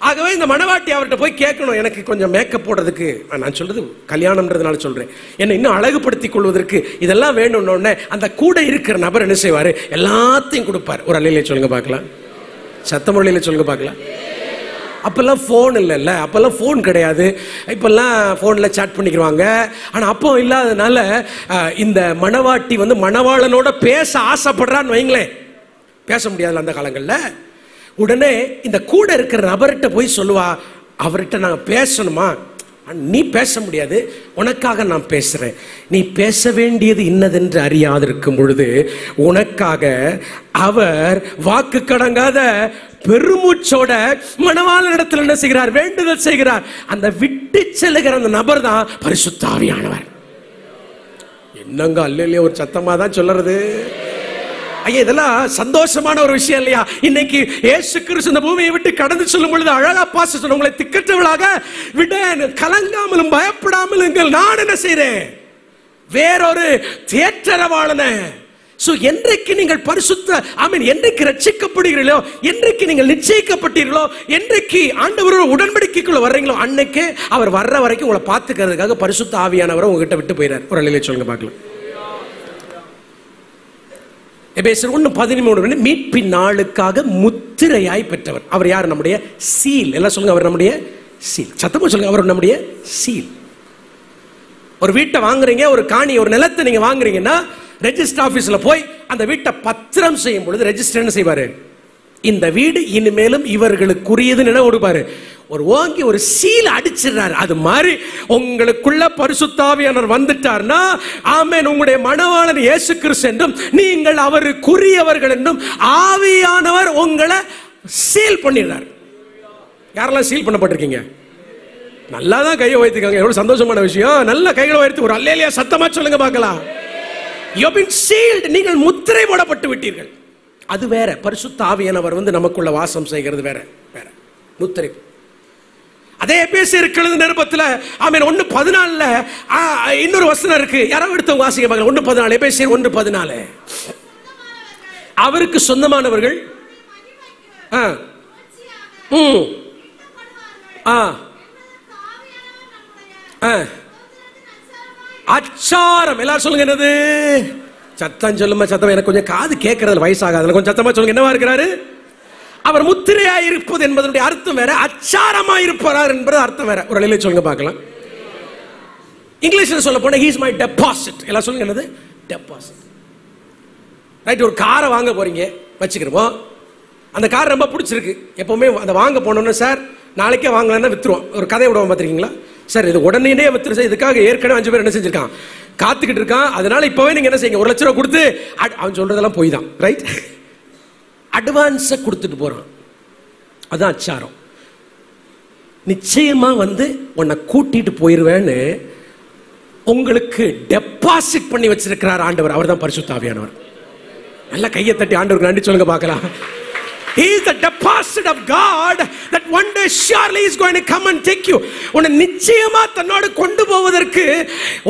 ஆகவே இந்த மணவாட்டி அவர்கிட்ட போய் கேட்கணும், எனக்கு கொஞ்சம் மேக்கப் போடுறதுக்கு, நான் சொல்றது கல்யாணம்ன்றதுனால சொல்றேன், என்னை இன்னும் அழகுபடுத்திக் கொள்வதற்கு இதெல்லாம் வேணும்னு அந்த கூட இருக்கிற நபர் என்ன செய்வாரு? எல்லாத்தையும் கொடுப்பார். ஒரு அல்லேலூயா சொல்லுங்க பார்க்கலாம். சத்தமொழியில சொல்லுங்க பார்க்கலாம். அப்பெல்லாம் ஃபோன் இல்லைல்ல, அப்பெல்லாம் ஃபோன் கிடையாது. இப்பெல்லாம் ஃபோனில் சாட் பண்ணிக்கிறாங்க. ஆனால் அப்போ இல்லாதனால இந்த மணவாட்டி வந்து மணவாளனோட பேச ஆசைப்படுறான்னு வைங்களேன், பேச முடியாதுல்ல அந்த காலங்களில். உடனே இந்த கூட இருக்கிற நபர்கிட்ட போய் சொல்லுவா, அவர்கிட்ட நாங்கள் பேசணுமா? நீ பேச முடியாது, உனக்காக நான் பேசுறேன். நீ பேச வேண்டியது இன்னதென்று அறியாதிருக்கும் பொழுது உனக்காக அவர் வாக்கு கடங்காத பெருமூச்சோட மணவாளன் இடத்துல என்ன செய்கிறார்? வேண்டுதல் செய்கிறார். அந்த விட்டு செல்லுகிற அந்த நபர் தான் பரிசுத்த ஆவியானவர். என்னங்க அல்லேலூயா ஒரு சத்தமா தான் சொல்றது. ஐயா, இதெல்லாம் சந்தோஷமான ஒரு விஷயம் இல்லையா? இன்னைக்கு இயேசு கிறிஸ்து இந்த பூமியை விட்டு கடந்து சொல்லும் பொழுது அழகா பாச சொன்ன, உங்களை திக்கற்றவளாக விட கலங்காமலும் பயப்படாமலும் நான் என்ன செய்றேன்? வேறொரு தேற்றரவாளன. என்றைக்கு நீங்கள் பரிசுத்த ஆமென், என்றைக்கு ரட்சிக்கப்படுகிறீர்களோ, என்றைக்கு நீங்கள் நிச்சயிக்கப்பட்டீர்களோ, என்றைக்கு ஆண்டவரோட உடன்படிக்கைக்குள்ள வர்றீங்களோ, அன்னைக்கே அவர் வர்ற வரைக்கும் உங்களை பார்த்துக்கிறதுக்காக பரிசுத்த ஆவியானவரை உங்ககிட்ட விட்டு போயிறார். ஒரு அல்லேலூயா சொல்லுங்க பார்க்கலாம். எபேசியர் 1:13 மீட்பின் நாளுக்காக முத்திரையாய் பெற்றவர். அவர் யார்? நம்முடைய சீல். எல்லாம் சொல்லுங்க, அவர் நம்முடைய சீல். சத்தமா சொல்லுங்க, அவர் நம்முடைய சீல். ஒரு வீட்டை வாங்குறீங்க, ஒரு காணி, ஒரு நிலத்தை நீங்க வாங்குறீங்கன்னா ரெஜிஸ்டர் ஆபீஸ்ல போய் அந்த வீட்டை பத்திரம் செய்யும் பொழுது ரெஜிஸ்டர் என்ன செய்வாரு? இந்த வீடு இனிமேலும் இவர்களுக்குரியதுன்னு என்ன கொடுப்பாரு? ஒரு ஓங்கி ஒரு சீல் அடிச்சிடுறாரு. அது மாதிரி உங்களுக்குள்ள பரிசுத்த ஆவியானவர் வந்துட்டார்னா, ஆமென், உங்களுடைய மணவாளன் இயேசு கிறிஸ்து என்றும் நீங்கள் அவருக்குரியவர்கள் என்றும் ஆவியானவர் உங்களை சீல் பண்ணிடுறார். யாரெல்லாம் சீல் பண்ணப்பட்டிருக்கீங்க? நல்லா தான் கையை வைத்துக்காங்க. எவ்வளவு சந்தோஷமான விஷயம். நல்ல கைகளை வைத்து ஒரு அல்லேலூயா சத்தமா சொல்லுங்க பார்க்கலாம். You have been sealed. நீங்கள் முத்திரை போடப்பட்டு விட்டீர்கள். அது வேற. பரிசுத்த ஆவியானவர் நமக்குள்ள வாசம் செய்கிறது வேற வேற. முத்திரை. அதே எபேசியருக்கு எழுதின நிருபத்தில் ஆமென் 1:14 இன்னொரு வசனம் இருக்கு. யாராவது எடுத்து வாசிக்க பார்க்கலாம். 1:14 எபேசியர் 1:14. அவருக்கு சொந்தமானவர்கள் அச்சாரம். எல்லாரும் சொல்லுங்க என்னது? சத்தம் சொல்லுமா. சத்தம் எனக்கு கொஞ்சம் காது கேட்கறதுல வயசாகாது. கொஞ்சம் சத்தமா சொல்லுங்க. என்னவா இருக்கிறாரு? அவர் முத்திரையா இருப்பது என்பதனுடைய அர்த்தம் வேற, அச்சாரமா இருப்பார் என்பது அர்த்தம் வேற. ஒரு நிலையில சொல்லுங்க பார்க்கலாம். இங்கிலீஷ்ல சொல்ல போனா he is my deposit. எல்லாம் சொல்லுங்க என்னது? டெபாசிட். ரைட். ஒரு காரை வாங்க போறீங்க வச்சுக்கிறோம். அந்த கார் ரொம்ப பிடிச்சிருக்கு. எப்பவுமே அந்த வாங்க போனோம்னா சார் நாளைக்கே வாங்கலாம்னா வித்துருவோம். ஒரு கதை விடுவோம் பார்த்துருக்கீங்களா? சார் இது உடனே வித்துரு சார், இதுக்காக ஏற்கனவே 5 பேர் என்ன செஞ்சிருக்கான், காத்துக்கிட்டு இருக்கான். அதனால இப்பவே நீங்க என்ன செய்யுங்க, 1 லட்சம் ரூபாய் கொடுத்து, அவன் சொல்றதெல்லாம் போய் தான். ரைட். அட்வான்ஸை கொடுத்துட்டு போறான். அதான் அச்சாரம். நிச்சயமா உன்னை கூட்டிட்டு போயிருவேன்னு உங்களுக்கு டெபாசிட் பண்ணி வச்சிருக்கிறார் ஆண்டவர். அவர் தான் பரிசுத்த ஆவியானவர். நல்ல கையை தட்டி ஆண்டவருக்கு நன்றி சொல்லுங்க பார்க்கலாம். He is the deposit of God that one day surely is going to come and take you. உன்னை நிச்சயமா தன்னோடு கொண்டு போவதற்கு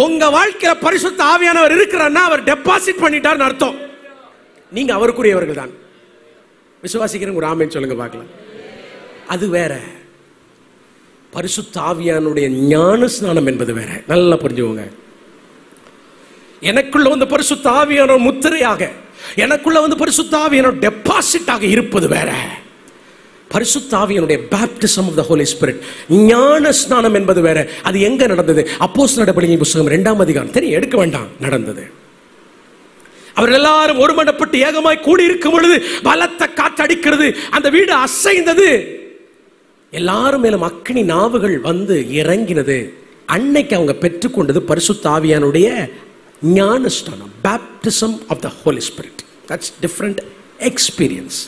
உங்க வாழ்க்கையில பரிசுத்த ஆவியானவர் இருக்கிறார்னா அவர் டெபாசிட் பண்ணிட்டார்னு அர்த்தம். நீங்க அவருக்குரியவர்கள் தான். விசுவாசிக்கிறவங்க ஒரு ஆமென் சொல்லுங்க பார்க்கலாம். அது வேற. பரிசுத்த ஆவியானுடைய ஞான ஸ்நானம் என்பது வேற. நல்லா புரிஞ்சுக்கோங்க. எனக்குள்ள பரிசுத்த ஆவியானவர் முத்திரையாக, எனக்குள்ள பரிசுத்த ஆவியானவர் டெபாசிட்டாக இருப்பது வேற. பரிசுத்த ஆவியானுடைய baptism of the holy spirit, ஞான ஸ்நானம் என்பது வேற. அது எங்க நடந்தது? அப்போஸ்தலர் நடபடிகளின் புத்தகம் 2ஆம் அதிகாரம். தெரியும், எடுக்க வேண்டாம். நடந்தது. அவர்கள் எல்லாரும் ஒருமனப்பட்டு ஏகமாய் கூடி இருக்கும் பொழுது பலத்த காற்றடிக்கிறது, அந்த வீடு அசைந்தது, எல்லாரும் மேலும் அக்கினி நாவுகள் இறங்கினது. அன்னைக்கு அவங்க பெற்றுக்கொண்டது பரிசுத்த ஆவியானுடைய ஞானஸ்நானம், baptism of the holy spirit. That's different experience.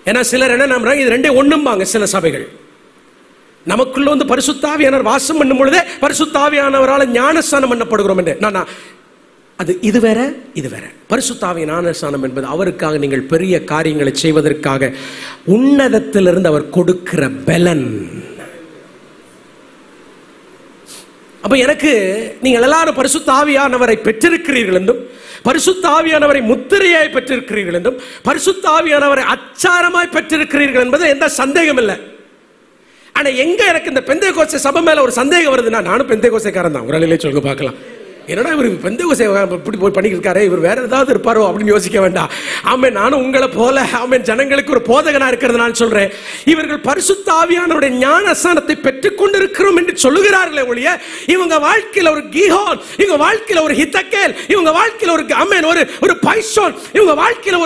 ஏன்னா சிலர் என்ன நம்புறாங்க, இது ரெண்டே ஒண்ணும்பாங்க. சில சபைகள் நமக்குள்ள பரிசுத்த ஆவியானவர் வாசம் பண்ணும் பொழுதே பரிசுத்த ஆவியானவரால் ஞானஸ்நானம் பண்ணப்படுகிறோம் என்று. அது இது வேற, இது வேற. பரிசுத்த ஆவியின் ஞானஸ்நானம் என்பது அவருக்காக நீங்கள் பெரிய காரியங்களை செய்வதற்காக உன்னதத்திலிருந்து அவர் கொடுக்கிற பலன். அப்ப எனக்கு நீங்கள் எல்லாரும் பரிசுத்த ஆவியானவரை பெற்றிருக்கிறீர்கள் என்றும், பரிசுத்த ஆவியானவரை முத்திரையாய் பெற்றிருக்கிறீர்கள் என்றும், பரிசுத்த ஆவியானவரை அச்சாரமாய் பெற்றிருக்கிறீர்கள் என்பது எந்த சந்தேகம் இல்லை. ஆனா எங்க எனக்கு இந்த பெந்தேகோஸ்தே சபை மேல ஒரு சந்தேகம் வருதுன்னா, நானும் பெந்தேகோஸ்தேக்காரன் தான். ஒரு நிலையில சொல்லுங்க பார்க்கலாம். என்னடா இவர் பெந்தேகோஸ்தே இப்படி போய் பண்ணிட்டு இருக்காரு, இவர் வேற ஏதாவது இருப்பாரோ அப்படின்னு யோசிக்க வேண்டாம். ஆமென். நானும் உங்களை போல ஆமென் ஜனங்களுக்கு ஒரு போதகனா இருக்கிறது நான் சொல்றேன். இவர்கள் பரிசுத்த ஆவியானவருடைய ஞானஸ்நானத்தை பெற்றுக் கொண்டிருக்கிறோம் என்று சொல்லுகிறார்களே ஒழிய, இவங்க வாழ்க்கையில ஒரு கீஹோன், இவங்க வாழ்க்கையில ஒரு ஹித்தக்கேல், இவங்க வாழ்க்கையில ஒரு ஆமென் ஒரு பைசோன், இவங்க வாழ்க்கையில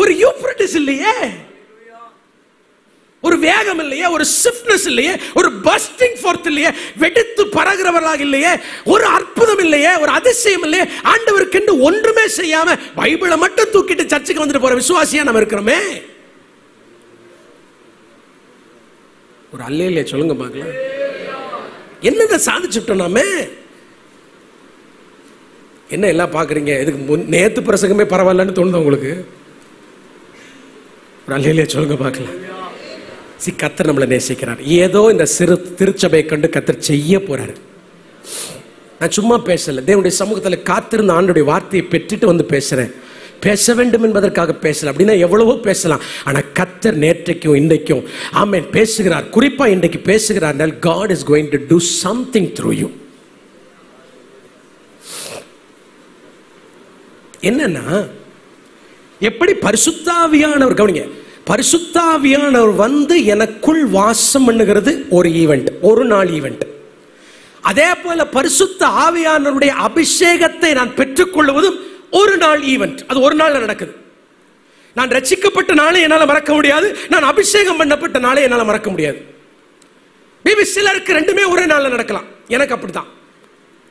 ஒரு யூப்ரட்டிஸ் இல்லையே, ஒரு வேகம் இல்லையே, ஒரு ஸ்விஃப்ட்னஸ் இல்லையே, ஒரு பஸ்டிங் ஃபோர்த் இல்லையே, வெடித்து பறக்கிறவர்களாக இல்லையே, ஒரு அற்புதம் இல்லையே, ஒரு அதிசயம் இல்லையே. ஆண்டவருக்கு ஒன்றுமே செய்யாம பைபிளை மட்டும் தூக்கிட்டு சர்ச்சுக்கு வந்துட்டு போற விசுவாசியா நம்ம இருக்கிறோமே. ஒரு அல்லேலூயா சொல்லுங்க பார்க்கலாம். என்னதை சாதிச்சுட்டோம் நாம? என்ன எல்லாம் பாக்குறீங்க? இதுக்கு நேத்து பிரசங்கமே பரவாயில்லன்னு தோணுது உங்களுக்கு? ஒரு அல்லேலூயா சொல்லுங்க பார்க்கலாம். கர்த்தர் நம்மளை நேசிக்கிறார். ஏதோ இந்த சிறு திருச்சபையை கண்டு கர்த்தர் செய்ய போறாரு. நான் சும்மா பேசல, தேவனுடைய சமூகத்தில் காத்திருந்த ஆண்டுடைய வார்த்தையை பெற்றுட்டு பேசுறேன். பேச வேண்டும் என்பதற்காக பேசல. அப்படின்னா எவ்வளவோ பேசலாம். ஆனா கர்த்தர் நேற்றைக்கும் இன்றைக்கும் ஆமென் பேசுகிறார். குறிப்பா இன்றைக்கு பேசுகிறார். God is going to do something through you. என்னன்னா, எப்படி பரிசுத்த ஆவியானவர், கவனிங்க, பரிசுத்த ஆவியானவர் எனக்குள் வாசம் பண்ணுகிறது ஒரு ஈவென்ட், ஒரு நாள் ஈவென்ட். அதே போல பரிசுத்த ஆவியானவருடைய அபிஷேகத்தை நான் பெற்றுக்கொள்வதும் ஒரு நாள் ஈவென்ட். அது ஒரு நாள் நடக்குது. நான் ரட்சிக்கப்பட்ட நாளே என்னால மறக்க முடியாது, நான் அபிஷேகம் பண்ணப்பட்ட நாளே என்னால மறக்க முடியாது. சிலருக்கு ரெண்டுமே ஒரே நாள்ல நடக்கலாம். எனக்கு அப்படித்தான்.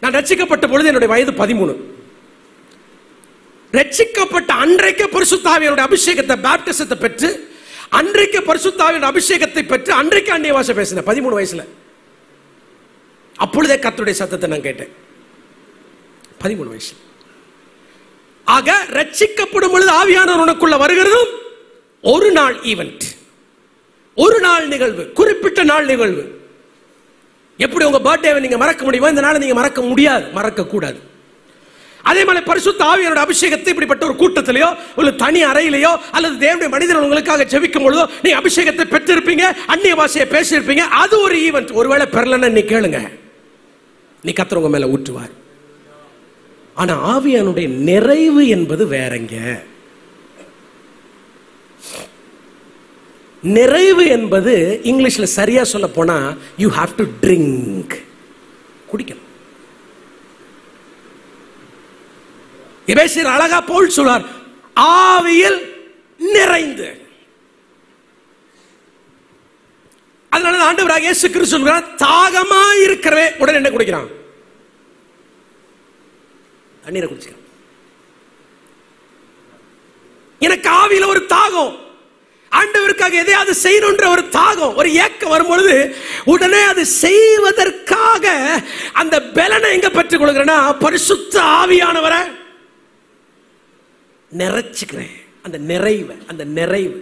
நான் ரட்சிக்கப்பட்ட பொழுது என்னுடைய வயது 13. ரட்சிக்கப்பட்ட அன்றைக்கு பரிசுத்த ஆவியானவருடைய அபிஷேகத்தை, பேப்டிசத்தை பெற்று, அன்றைக்கு பரிசுத்த ஆவியானவருடைய அபிஷேகத்தை பெற்று அன்றைக்கு அந்நிய பாஷை பேசினேன் 13 வயசுல. அப்பொழுதே கர்த்தருடைய சத்தத்தை நான் கேட்டேன். 13 வயசு. ஆக ரட்சிக்கப்படும் பொழுது ஆவியானவர் உனக்குள்ள வருகிறதும் ஒரு நாள் ஈவென்ட், ஒரு நாள் நிகழ்வு, குறிப்பிட்ட நாள் நிகழ்வு. எப்படி உங்க பர்த்டேவை நீங்க மறக்க முடியுமோ இந்த நாளை நீங்க மறக்க முடியாது, மறக்க கூடாது. அதே மாதிரி பரிசுத்த ஆவியானவருடைய அபிஷேகத்தை இப்படிப்பட்ட ஒரு கூட்டத்திலேயோ ஒரு தனி அறையிலேயோ அல்லது தேவனுடைய மனிதர்கள் உங்களுக்காக ஜெபிக்கும் பொழுதோ நீ அபிஷேகத்தை பெற்றிருப்பீங்க, அந்நிய பாஷையை பேசியிருப்பீங்க. அது ஒரு ஈவென்ட். ஒருவேளை பெறலன்னு நீ கேளுங்க, நீ கர்த்தர் உங்க மேல ஊற்றுவார். ஆனா ஆவியானுடைய நிறைவு என்பது வேறங்க. நிறைவு என்பது இங்கிலீஷ்ல சரியா சொல்ல போனா யூ ஹாவ் டு ட்ரிங்க், குடிக்கணும். எபேசியர் அழகா பவுல் சொல்றார், ஆவியில் நிறைந்து. அதனால ஆண்டவராகிய இயேசு கிறிஸ்து சொல்றார், தாகமா இருக்கிறவே உடனே என்ன குடிக்கிறான்? தண்ணீரை குடிக்கிறான். எனக்கு ஆவியில ஒரு தாகம், ஆண்டவருக்காக எதையாவது செய்யணும்ன்ற ஒரு தாகம், ஒரு ஏக்கம் வரும்பொழுது உடனே அது செய்வதற்காக அந்த பலனை எங்க பெற்றுக் கொள்கிறேன்னா பரிசுத்த ஆவியானவரை நிறைச்சுக்கிறேன். அந்த நிறைவு, அந்த நிறைவு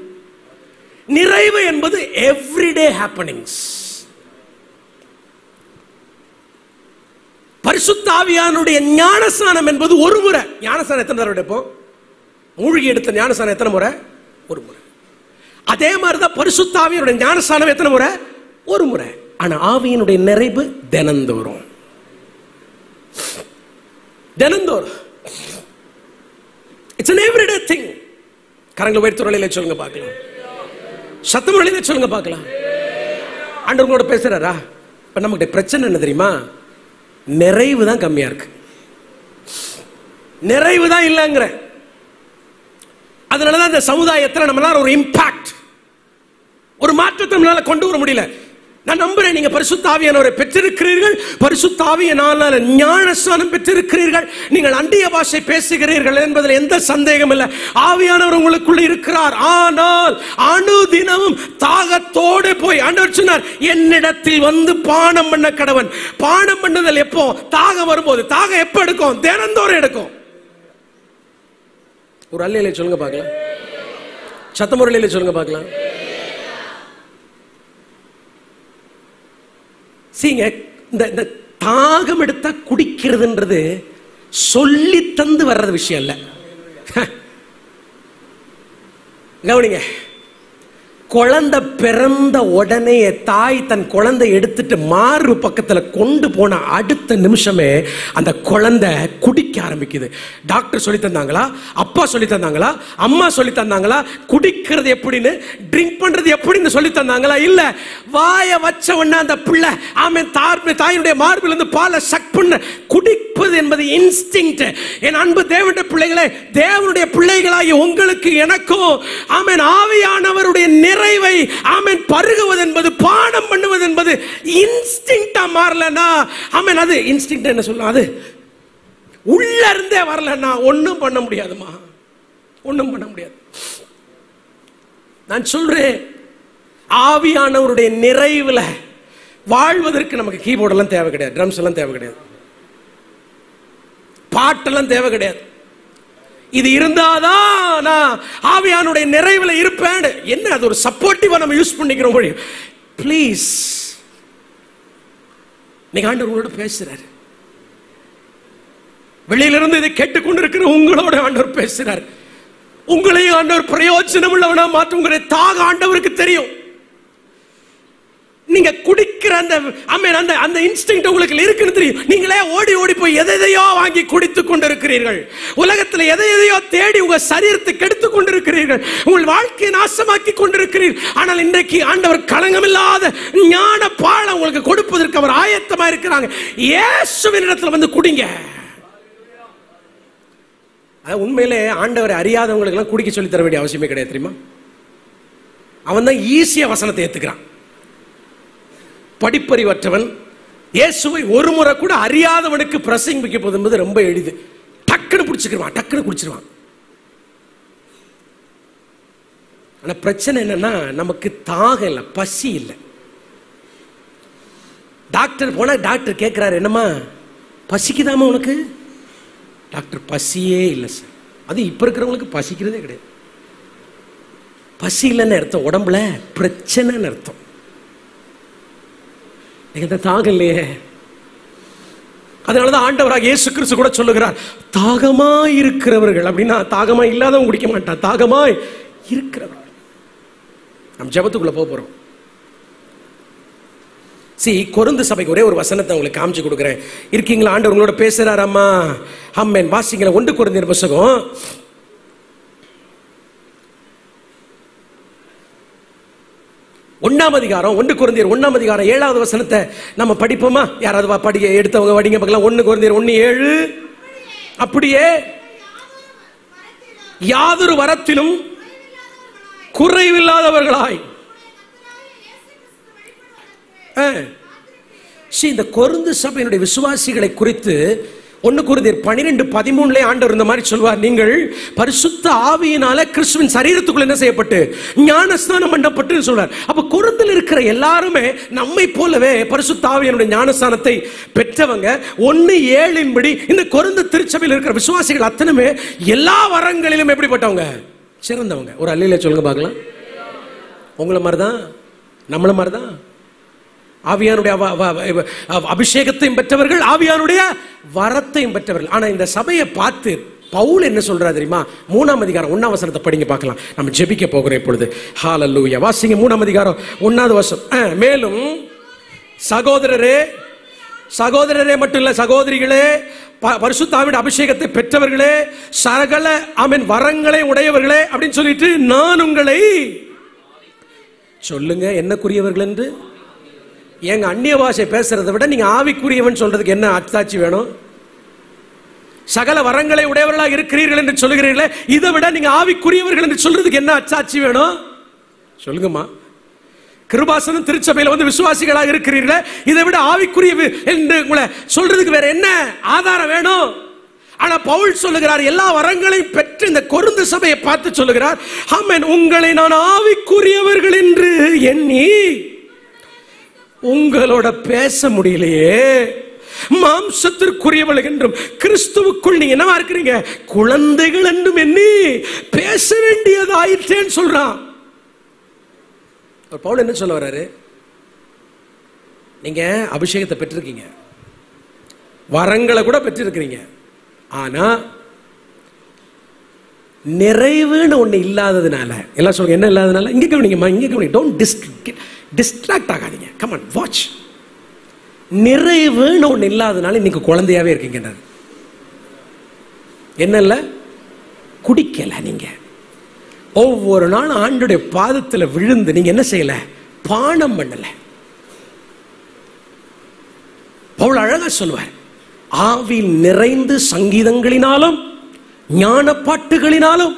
நிறைவு என்பது எவ்ரிடே ஹேப்பனிங்ஸ். பரிசுத்த ஆவியானுடைய ஞானஸ்நானம் என்பது ஒரு முறை. ஞானஸ்நானம் எத்தனை தடவை எடுப்போம்? மூழ்கி எடுத்த ஞானஸ்நானம் எத்தனை முறை? ஒரு முறை. அதே மாதிரிதான் பரிசுத்த ஆவியினுடைய ஞானஸ்நானம் எத்தனை முறை? ஒரு முறை. ஆனா ஆவியினுடைய நிறைவு தினந்தோறும், தினந்தோறும். It's an everyday thing. கரங்களை உயர்த்தி வழியில சொல்லுங்க பார்க்கலாம், சத்தம் வழியில சொல்லுங்க பார்க்கலாம். ஆண்டவர் உங்களோட பேசுறாரா? இப்ப நமக்கு பிரச்சனை என்ன தெரியுமா? நிறைவு தான் கம்மியா இருக்கு, நிறைவு தான் இல்லைங்கிற. அதனாலதான் இந்த சமுதாயத்தில் நம்மளால ஒரு இம்பாக்ட், ஒரு மாற்றத்தை நம்மளால கொண்டு வர முடியல. நான் நம்புறேன் நீங்க பரிசுத்த ஆவியானவரை பெற்றிருக்கிறீர்கள், பரிசுத்த ஆவியானவரால் ஞானஸ்நானம் பெற்றிருக்கிறீர்கள், நீங்கள் அந்நிய பாஷை பேசுகிறீர்கள் என்பதில் எந்த சந்தேகம் இல்லை. ஆவியானவர் உங்களுக்குள்ள இருக்கிறார். ஆனால் அனுதினமும் தாகத்தோடு போய் ஆண்டவர் சொன்னார், என்னிடத்தில் வந்து பானம் பண்ண கடவன். பானம் பண்ணுதல் எப்போ? தாகம் வரும்போது. தாகம் எப்போ எடுக்கும்? தினந்தோறும் எடுக்கும். ஒரு அல்லையில சொல்லுங்க பார்க்கலாம், சத்தமுறையில சொல்லுங்க பார்க்கலாம். சீங்க, இந்த தாகம் எடுத்தா குடிக்கிறதுன்றது சொல்லி தந்து வர்றது விஷயம் இல்ல. கவனிங்க, குழந்தை பிறந்த உடனே தாய் தன் குழந்தை எடுத்துட்டு மாறு பக்கத்துல கொண்டு போன அடுத்த நிமிஷமே அந்த குழந்தை குடிக்க ஆரம்பிக்குது. டாக்டர் சொல்லி தந்தாங்களா? அப்பா சொல்லி தந்தாங்களா? அம்மா சொல்லி தந்தாங்களா? குடிக்கிறது எப்படின்னு, ட்ரிங்க் பண்றது எப்படின்னு சொல்லி தந்தாங்களா? இல்ல. வாய வச்ச உடனே அந்த பிள்ளை ஆமென் தாயினுடைய மார்பில் இருந்து பாலை சக் பண்ண குடிப்பது என்பது இன்ஸ்டிங்க்ட். என் அன்பு தேவனுடைய பிள்ளைகளே, தேவனுடைய பிள்ளைகளாகி உங்களுக்கு எனக்கும் ஆமென் ஆவியானவருடைய நிறைவை ஆமென் பருகுவது என்பது, பானம் பண்ணுவது என்பது இன்ஸ்டிங்க்டா மாறலனா, ஆமென் அது இன்ஸ்டிங்க்ட் என்ன சொல்லலாம், அது உள்ள இருந்தே வரலன்னா ஒண்ணும் பண்ண முடியாதுமா, ஒண்ணும் பண்ண முடியாது. நான் சொல்றேன், ஆவியானவருடைய நிறைவுல வாழ்வதற்கு நமக்கு கீபோர்ட் எல்லாம் தேவை கிடையாது, ட்ரம்ஸ் எல்லாம் தேவை கிடையாது, பாட்டெல்லாம் தேவை கிடையாது. இது இருந்தாதான் நான் ஆவியானுடைய நிறைவுல இருப்பேன். என்ன அது ஒரு சப்போர்ட்டிவா நம்ம யூஸ் பண்ணிக்கிறோம். ப்ளீஸ், நீங்க ஆண்டவர் உங்களோட பேசுறாரு, வெளியிலிருந்து இதை கேட்டுக்கொண்டிருக்கிற உங்களோட ஆண்டவர் பேசுறார். உங்களையும் ஆண்டவர் பிரயோஜனம் உள்ளவனா மாற்ற உங்களுடைய தாக ஆண்டவருக்கு தெரியும். நீங்க குடிக்கிற அந்த இன்ஸ்டிங்க்ட் உங்களுக்கு இருக்குன்னு தெரியும். நீங்களே ஓடி ஓடி போய் எதையோ வாங்கி குடித்துக் கொண்டிருக்கிறீர்கள். உலகத்தில் எதையோ தேடி உங்க சரீரத்தை கெடுத்துக் கொண்டிருக்கிறீர்கள். உங்கள் வாழ்க்கையை நாசமாக்கி கொண்டிருக்கிறீர்கள். ஆனால் இன்றைக்கு ஆண்டவர் களங்கமில்லாத ஞான பாழ உங்களுக்கு கொடுப்பதற்கு அவர் ஆயத்தமா இருக்கிறாங்க. இயேசுவின் இடத்துல வந்து குடிங்க. உண்மையிலே ஆண்டவரை அறியாதவங்களுக்கு எல்லாம் குடிக்க சொல்லி தர வேண்டிய அவசியமே கிடையாது தெரியுமா? அவன் தான் ஈஸியா வசனத்தை ஏத்துக்கிறான். படிப்பறிவற்றவன் இயேசுவை ஒரு முறை கூட அறியாதவனுக்கு பிரசங்கிக்க போது என்பது ரொம்ப எளிது. டக்குன்னு பிடிச்சிக்கிடுவான், டக்குன்னு குடிச்சிருவான். ஆனா பிரச்சனை என்னன்னா, நமக்கு தாகம் இல்லை, பசி இல்லை. டாக்டர் போனா டாக்டர் கேட்கிறாரு, என்னம்மா பசிக்குதாமா உனக்கு? டாக்டர் பசியே இல்லை சார். அது இப்ப இருக்கிறவங்களுக்கு பசிக்கிறதே கிடையாது. பசி இல்லைன்னு அர்த்தம் உடம்புல பிரச்சனைன்னு அர்த்தம். நீங்க தாகம் இல்லையே. அதனாலதான் ஆண்டவராக இயேசு கிறிஸ்து கூட சொல்லுகிறார், தாகமாய் இருக்கிறவர்கள் அப்படின்னா தாகமா இல்லாதவங்க குடிக்க மாட்டான், தாகமாய் இருக்கிறவர்கள். நம்ம ஜெபத்துக்குள்ள போறோம். கொரிந்து சபைக்கு ஒரே ஒரு வசனத்தை உங்களுக்கு காமிச்சு கொடுக்குறேன். இருக்கீங்களா? ஆண்டவர் உங்களோட பேசுறாரு. அம்மா ஆமென். வாசிங்களா 1 கொரிந்தியர் புத்தகம் 1ஆம் அதிகாரம் 1 கொரிந்தியர் 1ஆம் அதிகாரம் 7வது வசனத்தை நம்ம படிப்போமா? யாராவது படிக்க எடுத்தவங்க வடிங்க பார்க்கலாம். 1 கொரிந்தியர் 1:7. அப்படியே யாதொரு வரத்திலும் குறைவில்லாதவர்களாய். இந்த கொரிந்து சபையினுடைய விசுவாசிகளை குறித்து 1 கொரிந்தியர் 12:13 ஆண்டவர் இந்த மாதிரி சொல்வார், நீங்கள் பரிசுத்த ஆவியினால கிறிஸ்துவின் சரீரத்துக்குள்ள என்ன செய்யப்பட்டு ஞானஸ்நானம் பண்ணப்பட்டு சொல்றார். அப்ப கொரிந்தில் இருக்கிற எல்லாருமே நம்மை போலவே பரிசுத்த ஆவியினுடைய ஞானஸ்நானத்தை பெற்றவங்க. 1:7 படி இந்த கொரிந்து திருச்சபையில் இருக்கிற விசுவாசிகள் அத்தனையுமே எல்லா வரங்களிலும் எப்படிப்பட்டவங்க? சிறந்தவங்க. ஒரு அல்லேலூயா சொல்லுங்க பார்க்கலாம். உங்களை மாதிரிதான், நம்மள மாதிரிதான் ஆவியானுடைய அபிஷேகத்தையும் பெற்றவர்கள், ஆவியானுடைய வரத்தையும் பெற்றவர்கள். ஆனா இந்த சபையை பார்த்து பவுல் என்ன சொல்றாரு தெரியுமா? 3ஆம் அதிகாரம் 1ஆம் வசனத்தை படிங்க பார்க்கலாம். நம்ம ஜெபிக்க போகிறோம் இப்பொழுது. ஹalleluya. வாசிங்க 3ஆம் அதிகாரம் 1வது வசனம். மேலும் சகோதரரே மட்டும் இல்ல, சகோதரிகளே, பரிசுத்த ஆவியின் அபிஷேகத்தை பெற்றவர்களே, சகல ஆமென் வரங்களை உடையவர்களே அப்படின்னு சொல்லிட்டு நான் உங்களை சொல்லுங்க என்னக்குரியவர்கள் என்று. எங்க அந்நிய பாஷை பேசுறதை விட நீங்க ஆவிக்குரியவன் சொல்றதுக்கு என்ன அத்தாட்சி வேணும்? சகல வரங்களை உடையவர்களாக இருக்கிறீர்கள் என்று சொல்லுகிறீர்களே, இதை விட நீங்க ஆவிக்குரியவர்கள் என்று சொல்றதுக்கு என்ன அத்தாட்சி வேணும்? சொல்லுங்கம்மா. கிருபாசனம் திருச்சபையில வந்து விசுவாசிகளாக இருக்கிறீர்களே, இதை விட ஆவிக்குரிய என்று உங்களை சொல்றதுக்கு வேற என்ன ஆதாரம் வேணும்? ஆனா பவுல் சொல்லுகிறார், எல்லா வரங்களையும் பெற்று இந்த கொரிந்து சபையை பார்த்து சொல்லுகிறார், ஆமென், உங்களை நான் ஆவிக்குரியவர்கள் என்று எண்ணி உங்களோட பேச முடியலையே, மாம்சத்திற்குரியவர்கள் என்றும் கிறிஸ்துவுக்குள் நீங்க என்னவா இருக்கிறீங்க? குழந்தைகள் என்றும் எண்ணி பேச வேண்டியதாயிற்றேன்னு சொல்றான். பவுல் என்ன சொல்ல வர்றாரு? நீங்க அபிஷேகத்தை பெற்றிருக்கீங்க, வரங்களை கூட பெற்றிருக்கிறீங்க, ஆனா நிறைவுன்னு ஒண்ணு இல்லாததுனால, எல்லாம் சொல்லுங்க என்ன இல்லாததுனால, இங்க கவனிங்கம்மா, இங்க கவனிங்க, டோன்ட் டிஸ்ட்ராக்ட் ஆகாதீங்க. Come on watch. நிறைவுன்னு ஒண்ணு இல்லாததுனால இன்னைக்கு குழந்தையாவே இருக்கீங்க. என்ன இல்ல? குடிக்கல. நீங்க ஒவ்வொரு நாளும் ஆண்டுடைய பாதத்தில் விழுந்து நீங்க என்ன செய்யல? பானம் பண்ணல. பவுல் அழகா சொல்வார், ஆவியில் நிறைந்து சங்கீதங்களினாலும் ஞான பாட்டுகளினாலும்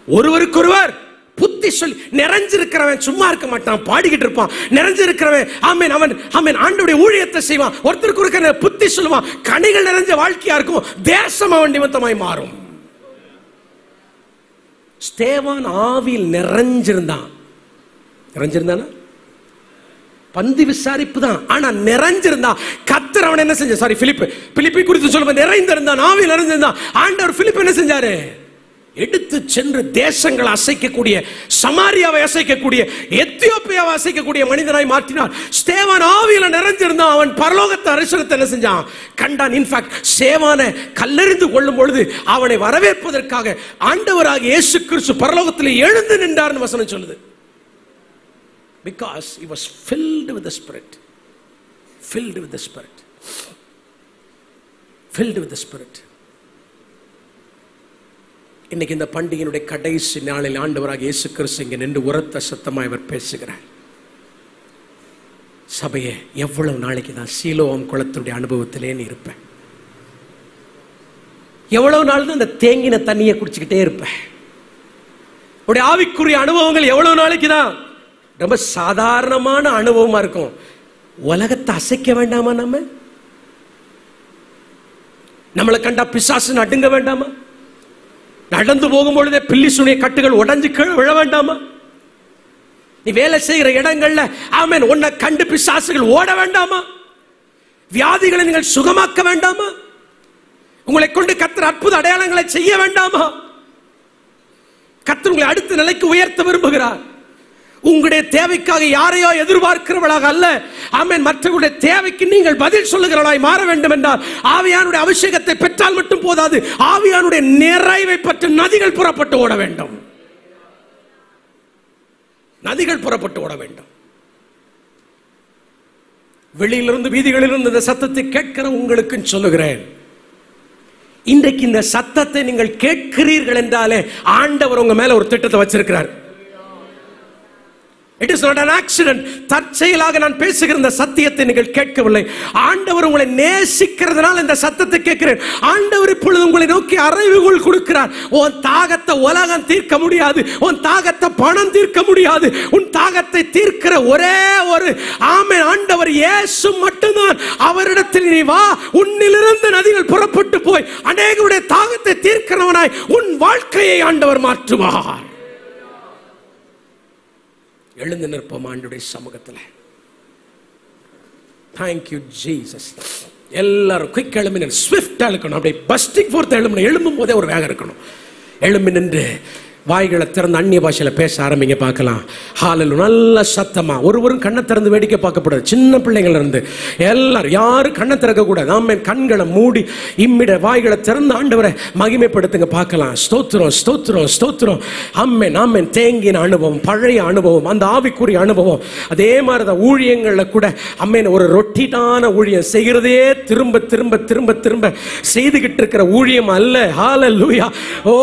ஒருவருக்கொருவர் புத்தி சொல்லி. நிறைஞ்சிருக்கிறவன் சும்மா இருக்க மாட்டான், பாடிக்கிட்டு இருப்பான். நிறைஞ்சிருக்கிறவன் ஆமென் அவன் ஆமென் ஆண்டவருடைய ஊழியத்தை செய்வான், ஒருத்தருக்கு ஒருத்தர் புத்தி சொல்லுவான். கனிகள் நிறைஞ்ச வாழ்க்கையா இருக்கும், தேசம் அவன் நிமித்தமாய் மாறும். ஸ்தேவான் ஆவியில் நிறைஞ்சிருந்தான். பந்தி விசாரிப்பு தான், ஆனா நிறைஞ்சிருந்தான். கர்த்தர் அவன் என்ன செஞ்ச? சாரி, பிலிப்பி குறித்து சொல்லும்போது நிறைந்திருந்தான், ஆவியில் நிறைஞ்சிருந்தான். ஆண்டவர் பிலிப் என்ன செஞ்சாரு? எடுத்து சென்று தேசங்களை அசைக்கக்கூடிய, சமாரியாவை அசைக்கக்கூடிய, எத்தியோப்பியாவை அசைக்கக்கூடிய மனிதனாய் மாற்றினார். ஸ்தேவான் ஆவியில நிறைஞ்சிருந்தான். அவன் பரலோகத்தை அரசகத்தை என்ன செஞ்சான்? கண்டான். இன்ஃபேக்ட் சேவானை கல்லெறிந்து கொள்ளும் பொழுது அவனை வரவேற்பதற்காக ஆண்டவராக இயேசு கிறிஸ்து பரலோகத்தில் எழுந்து நின்றார்னு வசனம் சொல்லுது. Because he was filled with the Spirit. Filled with the Spirit. Filled with the Spirit. இன்னைக்கு இந்த பண்டிகையினுடைய கடைசி நாளில் ஆண்டவராக இயேசு கிறிஸ்து இங்கே நின்று உரத்த சத்தமாய் அவர் பேசுகிறார். சபையே, எவ்வளவு நாளைக்கு தான் சீலோவாம் குளத்துடைய அனுபவத்திலே நீ இருப்ப? எவ்வளவு நாள் தான் இந்த தேங்கின தண்ணியை குடிச்சுக்கிட்டே இருப்ப? உடைய ஆவிக்குரிய அனுபவங்கள் எவ்வளவு நாளைக்கு தான்? ரொம்ப சாதாரணமான அனுபவமா இருக்கும். உலகத்தை அசைக்க வேண்டாமா? நம்மளை கண்டா பிசாசு நடுங்க வேண்டாமா? நடந்து போகும் பொழுதே பில்லிசுடைய கட்டுகள் உடைஞ்சு கீழே விழ வேண்டாமா? நீ வேலை செய்கிற இடங்கள்ல ஆமென் உன்னை கண்டு பிசாசுகள் ஓட வேண்டாமா? வியாதிகளை நீங்கள் சுகமாக்க வேண்டாமா? உங்களை கொண்டு கர்த்தர் அற்புத அடையாளங்களை செய்ய வேண்டாமா? கர்த்தர் உங்களை அடுத்த நிலைக்கு உயர்த்த விரும்புகிறார். உங்களுடைய தேவைக்காக யாரையோ எதிர்பார்க்கிறவளாக அல்ல, ஆமென், மற்றவர்களுடைய தேவைக்கு நீங்கள் பதில் சொல்லுகிறவளாய் மாற வேண்டும் என்றால் ஆவியானுடைய அபிஷேகத்தை பெற்றால் மட்டும் போதாது, ஆவியானுடைய நிறைவை பற்றி நதிகள் புறப்பட்டு ஓட வேண்டும். நதிகள் புறப்பட்டு ஓட வேண்டும். வெளியிலிருந்து வீதிகளிலிருந்து இந்த சத்தத்தை கேட்கிற உங்களுக்கு சொல்லுகிறேன், இன்றைக்கு இந்த சத்தத்தை நீங்கள் கேட்கிறீர்கள் என்றாலே ஆண்டவர் உங்க மேல ஒரு திட்டத்தை வச்சிருக்கிறார். It is not an accident. தற்செயலாக நான் பேசுகிற இந்த சத்தியத்தை நீங்கள் கேட்கவில்லை. ஆண்டவர் உங்களை நேசிக்கிறதுனால இந்த சத்தத்தை கேட்கிறேன். ஆண்டவர் இப்பொழுது உங்களை நோக்கி அறைவுகள் கொடுக்கிறார். உன் தாகத்தை உலகம் தீர்க்க முடியாது, உன் தாகத்தை பணம் தீர்க்க முடியாது, உன் தாகத்தை தீர்க்கிற ஒரே ஒரு ஆமென் ஆண்டவர் இயேசு மட்டும்தான். அவரிடத்தில் நீ வா, உன்னிலிருந்து நதிகள் புறப்பட்டு போய் அநேகருடைய தாகத்தை தீர்க்கிறவனாய் உன் வாழ்க்கையை ஆண்டவர் மாற்றுவார். எழுந்து நிற்போம் ஆண்டவருடைய சமூகத்தில். Thank you Jesus. எல்லாரும் குயிக் எழும்பி நின்று ஸ்விஃப்டா இருக்கணும். அப்படியே பஸ்டிங் ஃபோர்த் எழும்பும் போதே ஒரு வேகம் இருக்கணும். எழும்பி நின்று வாய்களை திறந்து அந்நிய பாஷையில் பேச ஆரம்பிங்க பார்க்கலாம். ஹalleluya. நல்ல சத்தமா, ஒருவரும் கண்ணை திறந்து வேடிக்கை பார்க்கக்கூடாது. சின்ன பிள்ளைங்கள இருந்து எல்லாரும் யாரும் கண்ணை திறக்க கூடாது. ஆமென். கண்களை மூடி இம்மிட வாய்களை திறந்து ஆண்டவரை மகிமைப்படுத்துங்க பார்க்கலாம். ஸ்தோத்திரம் ஸ்தோத்திரம் ஸ்தோத்திரம். ஆமென் ஆமென். தேங்கின அனுபவம், பழைய அனுபவம், அந்த ஆவிக்குரிய அனுபவம். அதே மாதிரி தான் ஊழியங்களில் கூட ஆமென், ஒரு ரொட்டீனான ஊழியம் செய்கிறதே திரும்ப திரும்ப திரும்ப திரும்ப செய்துகிட்டு இருக்கிற ஊழியம் அல்ல. ஹalleluya. ஓ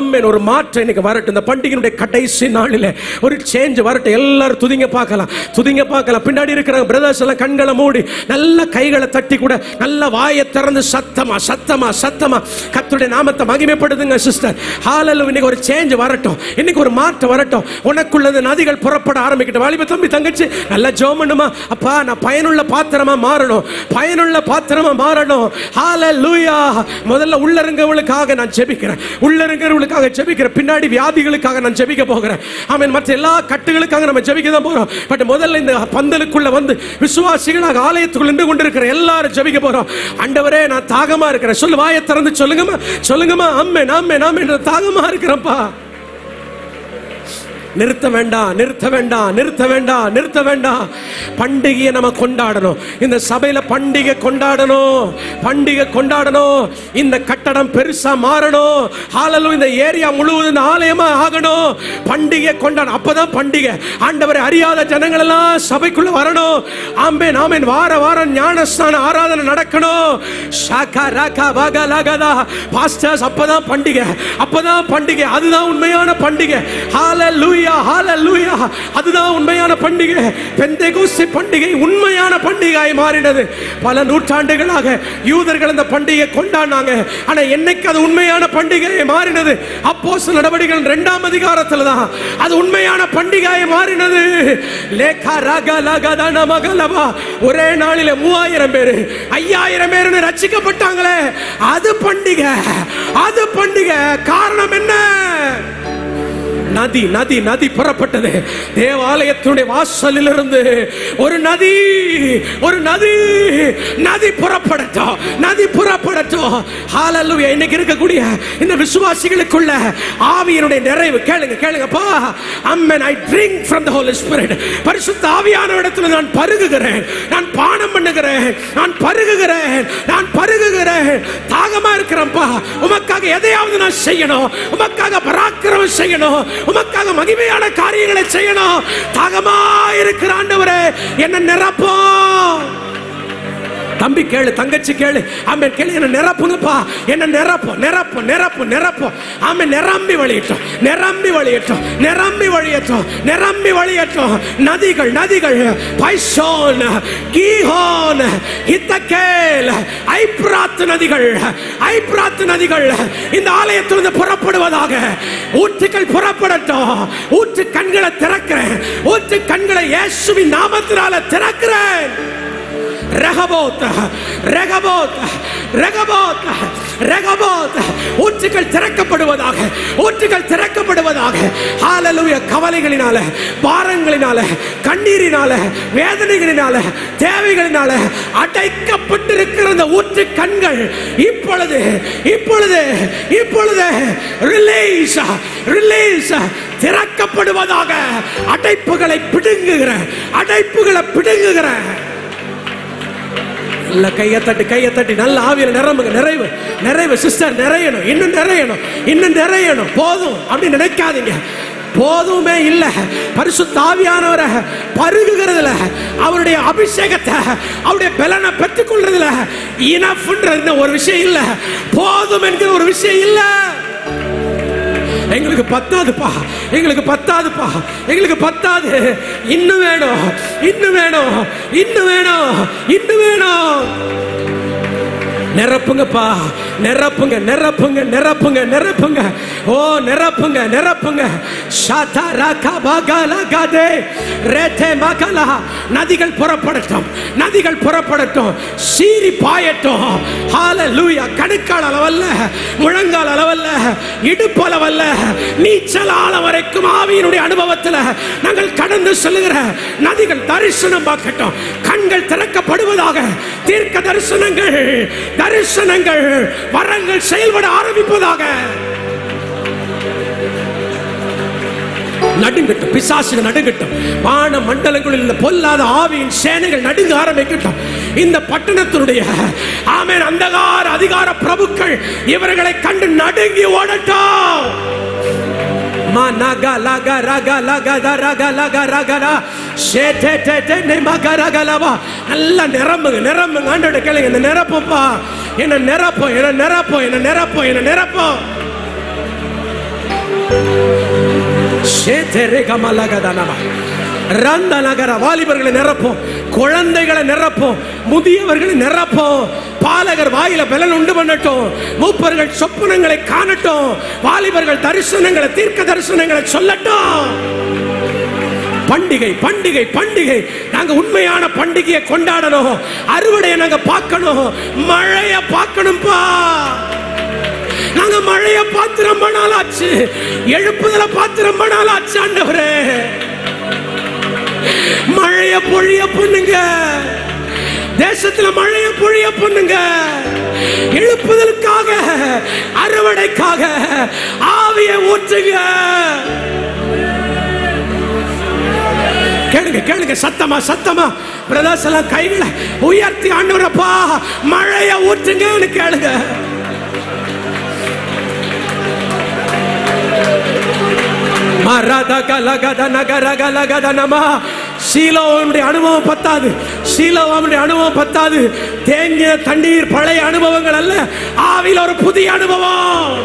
ஆமென். ஒரு மாற்றம் இன்னைக்கு வரட்டும். இந்த பண்டிகையுடைய கடைசி நாளில் ஒரு சேஞ்ச் வரட்டும். எல்லாரும் துதிங்க பார்க்கலாம், துதிங்க பார்க்கலாம். பின்னாடி இருக்கிற பிரதர்ஸ் எல்லாம் கண்களை மூடி நல்ல கைகளை தட்டி கூட நல்ல வாயை திறந்து சத்தமா சத்தமா சத்தமா கர்த்தருடைய நாமத்தை மகிமைப்படுத்துங்க சிஸ்டர். ஹalleluya. இன்னைக்கு ஒரு சேஞ்ச் வரட்டும், இன்னைக்கு ஒரு மாற்றம் வரட்டும். உனக்குள்ளது நதிகள் புறப்பட ஆரம்பிக்கட்டும். வாலிப தம்பி தங்கச்சி நல்லா ஜெபம் பண்ணுமா. அப்பா நான் பயனுள்ள பாத்திரமா மாறணும், பயனுள்ள பாத்திரமா மாறணும். ஹalleluya. முதல்ல உள்ளரங்கவளுக்காக நான் ஜெபிக்கிறேன், உள்ளரங்கவளுக்காக ஜெபிக்கிறேன். பின்னாடி வியாதிகளுக்காக நான் ஜெபிக்க போகிறேன். ஆமென். மற்ற எல்லா கட்டுகளுக்காக நம்ம ஜெபிக்க தான் போறோம். பட் முதல்ல இந்த பந்தலுக்குள்ள வந்து விசுவாசிகளாக ஆலயத்துக்குள்ள நின்று கொண்டிருக்கிற எல்லாரும் ஜெபிக்க போறோம். ஆண்டவரே நான் தாகமா இருக்கிறேன். சொல்லு, வாயை திறந்து சொல்லுங்கம்மா, சொல்லுங்கம்மா. ஆமென் ஆமென் ஆமென். தாகமா இருக்கிறேன்ப்பா. நிறுத்த வேண்டாம், நிறுத்த வேண்டாம், நிறுத்த வேண்டாம், நிறுத்த வேண்டாம். பண்டிகையை நம்ம கொண்டாடணும். இந்த சபையில பண்டிகை கொண்டாடணும், பண்டிகை கொண்டாடணும். இந்த கட்டடம் பெருசா மாறணும். ஹalleluya. இந்த ஏரியா முழுவதும் இந்த ஆலயமா ஆகணும். பண்டிகை கொண்டாடணும். அப்பதான் பண்டிகை. ஆண்டவரை அறியாத ஜனங்கள் எல்லாம் சபைக்குள்ள வரணும். ஆமென் ஆமென். வார வாரம் ஞானஸ்நான ஆராதனை நடக்கணும். ஷாகா ராகா பகலகதா பாஸ்டர்ஸ். அப்பதான் பண்டிகை, அப்பதான் பண்டிகை. அதுதான் உண்மையான பண்டிகை. ஹalleluya. ஹalleluya. அதுதான் உண்மையான பண்டிகை. பெந்தேகோஸ்தே பண்டிகை உண்மையான பண்டிகையாய் மாறினது. பல நூற்றாண்டுகளாக யூதர்கள் இந்த பண்டிகையை கொண்டாடினாங்க. ஆனா என்னைக்கு அது உண்மையான பண்டிகையாய் மாறினது? அப்போஸ்தலர் நடவடிக்கைகள் 2ஆம் அதிகாரத்துல தான் அது உண்மையான பண்டிகையாய் மாறினது. லேகா ராகா லகதன மகலவா. ஒரே நாளிலே 3000 பேர் 5000 பேர் ரட்சிக்கப்பட்டாங்களே, அது பண்டிகை, அது பண்டிகை. காரணம் என்ன? நதி நதி நதி புறப்பட்டது. தேவாலயத்தினுடைய வாசலில் இருந்து ஒரு நதி, ஒரு நதி, நதி புறப்படட்டும், நதி புறப்படட்டும். ஹalleluya. இன்னைக்கு இருக்கக்கூடிய இந்த விசுவாசிகளுக்குள்ள ஆவியினுடைய நிறைவு கேளுங்க, கேளுங்கப்பா. ஆமென். I drink from the Holy Spirit. பரிசுத்த ஆவியானவரிடத்தில் நான் பருகுகிறேன், நான் பானம் பண்ணுகிறேன், நான் பருகுகிறேன், நான் பருகுகிறேன். தாகமா இருக்கிறேன்ப்பா. உமக்காக எதையாவது நான் செய்யணும், உமக்காக பராக்கிரமம் செய்யணும், உமக்காக மகிமையான காரியங்களை செய்யணும். தாகமா இருக்கிற ஆண்டவரே என்ன நிரப்பும். தம்பி கேளு, தங்கச்சி கேளு. ஆமென். கேளு, என்ன நிரப்புங்கப்பா, என்ன நிரப்பு நிரப்பு நிரப்பு நிரப்பு. ஆமென். நிரம்பி வழியட்டும், நிரம்பி வழியட்டும், நிரம்பி வழியட்டும், நிரம்பி வழியட்டும். நதிகள் நதிகள் பைசோன், கீஹோன், ஹித்தகேல், ஐப்ராத் நதிகள், ஐப்ராத் நதிகள் இந்த ஆலயத்திலிருந்து புறப்படுவதாக. ஊற்றுக்கள் புறப்படட்டும். ஊற்று கண்களை திறக்கிறேன், ஊற்று கண்களை இயேசுவின் நாமத்தினால திறக்கிறேன். ரகபோத் ரகபோத் ரகபோத் ரகபோத். ஊற்றுகள் திறக்கப்படுவதாக, ஊற்றுகள் திறக்கப்படுவதாக. ஹல்லேலூயா. கவலைகளினால, பாரங்களினால, கண்ணீரினால, வேதனைகளினால, தேவைகளினால அடைக்கப்பட்டிருக்கிற அந்த ஊற்று கண்கள் இப்பொழுது இப்பொழுது இப்பொழுது ரிலீஸ் ரிலீஸ் திறக்கப்படுவதாக. அடைப்புகளை பிடுங்குகிற, அடைப்புகளை பிடுங்குகிற. நல்ல கையை தட்டி நல்ல ஆவியில் நிரம்புங்க. நிறைவு நிறைவு சிஸ்டர், நிறையணும், இன்னும் நிறையணும், இன்னும் நிறையணும். போதும் அப்படின்னு நினைக்காதீங்க. போதுமே இல்ல. பரிசுத்த ஆவியானவரை பருகுகிறதுல, அவருடைய அபிஷேகத்தை, அவருடைய பலனை பெற்றுக் கொள்றதுல இனஃப்ன்ற ஒரு விஷயம் இல்ல, போதும் என்கிற ஒரு விஷயம் இல்ல. எங்களுக்கு பத்தாதுப்பா, எங்களுக்கு பத்தாதுப்பா, எங்களுக்கு பத்தாது, இன்னும் வேணும், இன்னும் வேணும், இன்னும் வேணும், இன்னும் வேணும். நிரப்புங்கப்பா, நிரப்புங்க, நிரப்புங்க, நிரப்புங்க, நிரப்புங்க. ஓ நிரப்புங்க, நிரப்புங்க. நதிகள் புறப்படட்டும், நதிகள் புறப்படட்டும், சீறி பாயட்டும். ஹல்லேலூயா. கணுக்கால் அளவல்ல, முழங்கால் அளவல்ல, இடுப்பு அளவல்ல, நீச்சல் ஆழம் வரைக்கும் ஆவியினுடைய அனுபவத்தில் நாங்கள் கடந்து செல்லுகிற நதிகள் தரிசனம் பார்க்கட்டும். கண்கள் திறக்கப்படுவதாக. தீர்க்க தரிசனங்கள், தரிசனங்கள், வரங்கள் செயல்பட ஆரம்பிப்பதாக. நடுங்கட்டும், பிசாசுகள் நடுங்கட்டும், வான மண்டலங்களில் இந்த பொல்லாத ஆவியின் சேனைகள் நடுங்க ஆரம்பிக்கட்டும். இந்த பட்டணத்தினுடைய ஆமென் அந்தகார அதிகார பிரபுக்கள் இவர்களை கண்டு நடுங்கி ஓடட்டும். நல்லா நிரம்புங்க, நிரம்புங்க. ஆண்டவரே கேளுங்க, என்ன நிரப்புப்பா, என்ன நிரப்போ, என்ன நிரப்போ, என்ன நிரப்போ, என்ன நிரப்போ. வாலிபர்களை நிரப்போம், குழந்தைகளை நிரப்போம், முதியவர்களை நிரப்போம். பாலகர் வாயில பலன் உண்டு பண்ணட்டும், மூப்பர்கள் சொப்பனங்களை காணட்டும், வாலிபர்கள் தரிசனங்களை, தீர்க்க தரிசனங்களை சொல்லட்டும். பண்டிகை பண்டிகை பண்டிகை. நாங்க உண்மையான பண்டிகையை கொண்டாடணும். அறுவடையை நாங்க பார்க்கணும், மழைய பார்க்கணும்பா. நாங்க மழைய பார்த்து ரொம்ப நாள் ஆச்சு, எழுப்புதல பார்த்து ரொம்ப நாள் ஆச்சு. ஆண்டவரே மழைய பொழிய பண்ணுங்க, தேசத்துல மழைய பொழிய பண்ணுங்க. எழுப்புதலுக்காக, அறுவடைக்காக ஆவியை ஊற்றுங்க. கேளுங்க, கேளுங்க, சத்தமா சத்தமா. பிரதர்ஸ் எல்லாம் கைகளை உயர்த்தி ஆண்டவரப்பா மழைய ஊற்றுங்கன்னு கேளுங்க. சீலோவுடைய அனுபவம் பத்தாது, சீலோவுடைய அனுபவம் பத்தாது. தேங்கிய தண்ணீர் பழைய அனுபவங்கள் அல்ல, ஆவியில் ஒரு புதிய அனுபவம்.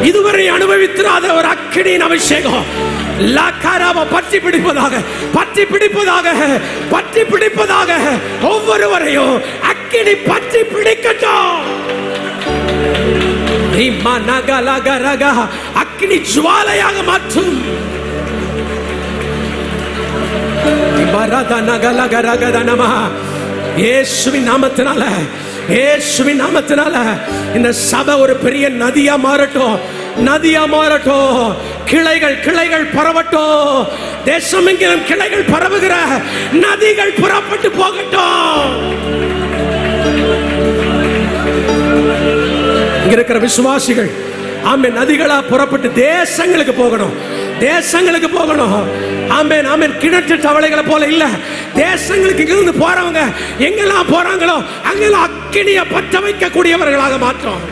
இதுவரை அனுபவித்திராத ஒரு அக்கினியின் அபிஷேகம் பற்றி பிடிப்பதாக, பற்றி பிடிப்பதாக, பற்றி பிடிப்பதாக. ஒவ்வொருவரையும் அக்கினி பற்றி பிடிக்கட்டும். அக்கினி ஜுவாலையாக மாற்றும். இயேசுவின் நாமத்தினால, இயேசுவின் நாமத்தினால இந்த சபை ஒரு பெரிய நதியா மாறட்டும், நதியா மாறட்டும். கிளைகள், கிளைகள் பரவட்டும். தேசம் எங்கிலும் கிளைகள் பரவுகிற நதிகள் புறப்பட்டு போகட்டும். இங்க இருக்கிற விசுவாசிகள் ஆமென் நதிகளா புறப்பட்டு தேசங்களுக்கு போகணும், தேசங்களுக்கு போகணும். ஆமென் ஆமென். கிணற்று தவளைகளை போல இல்ல, தேசங்களுக்கு இருந்து போறவங்க எங்கெல்லாம் போறாங்களோ அங்கெல்லாம் அக்கினியை பற்ற வைக்கக்கூடியவர்களாக மாற்றோம்.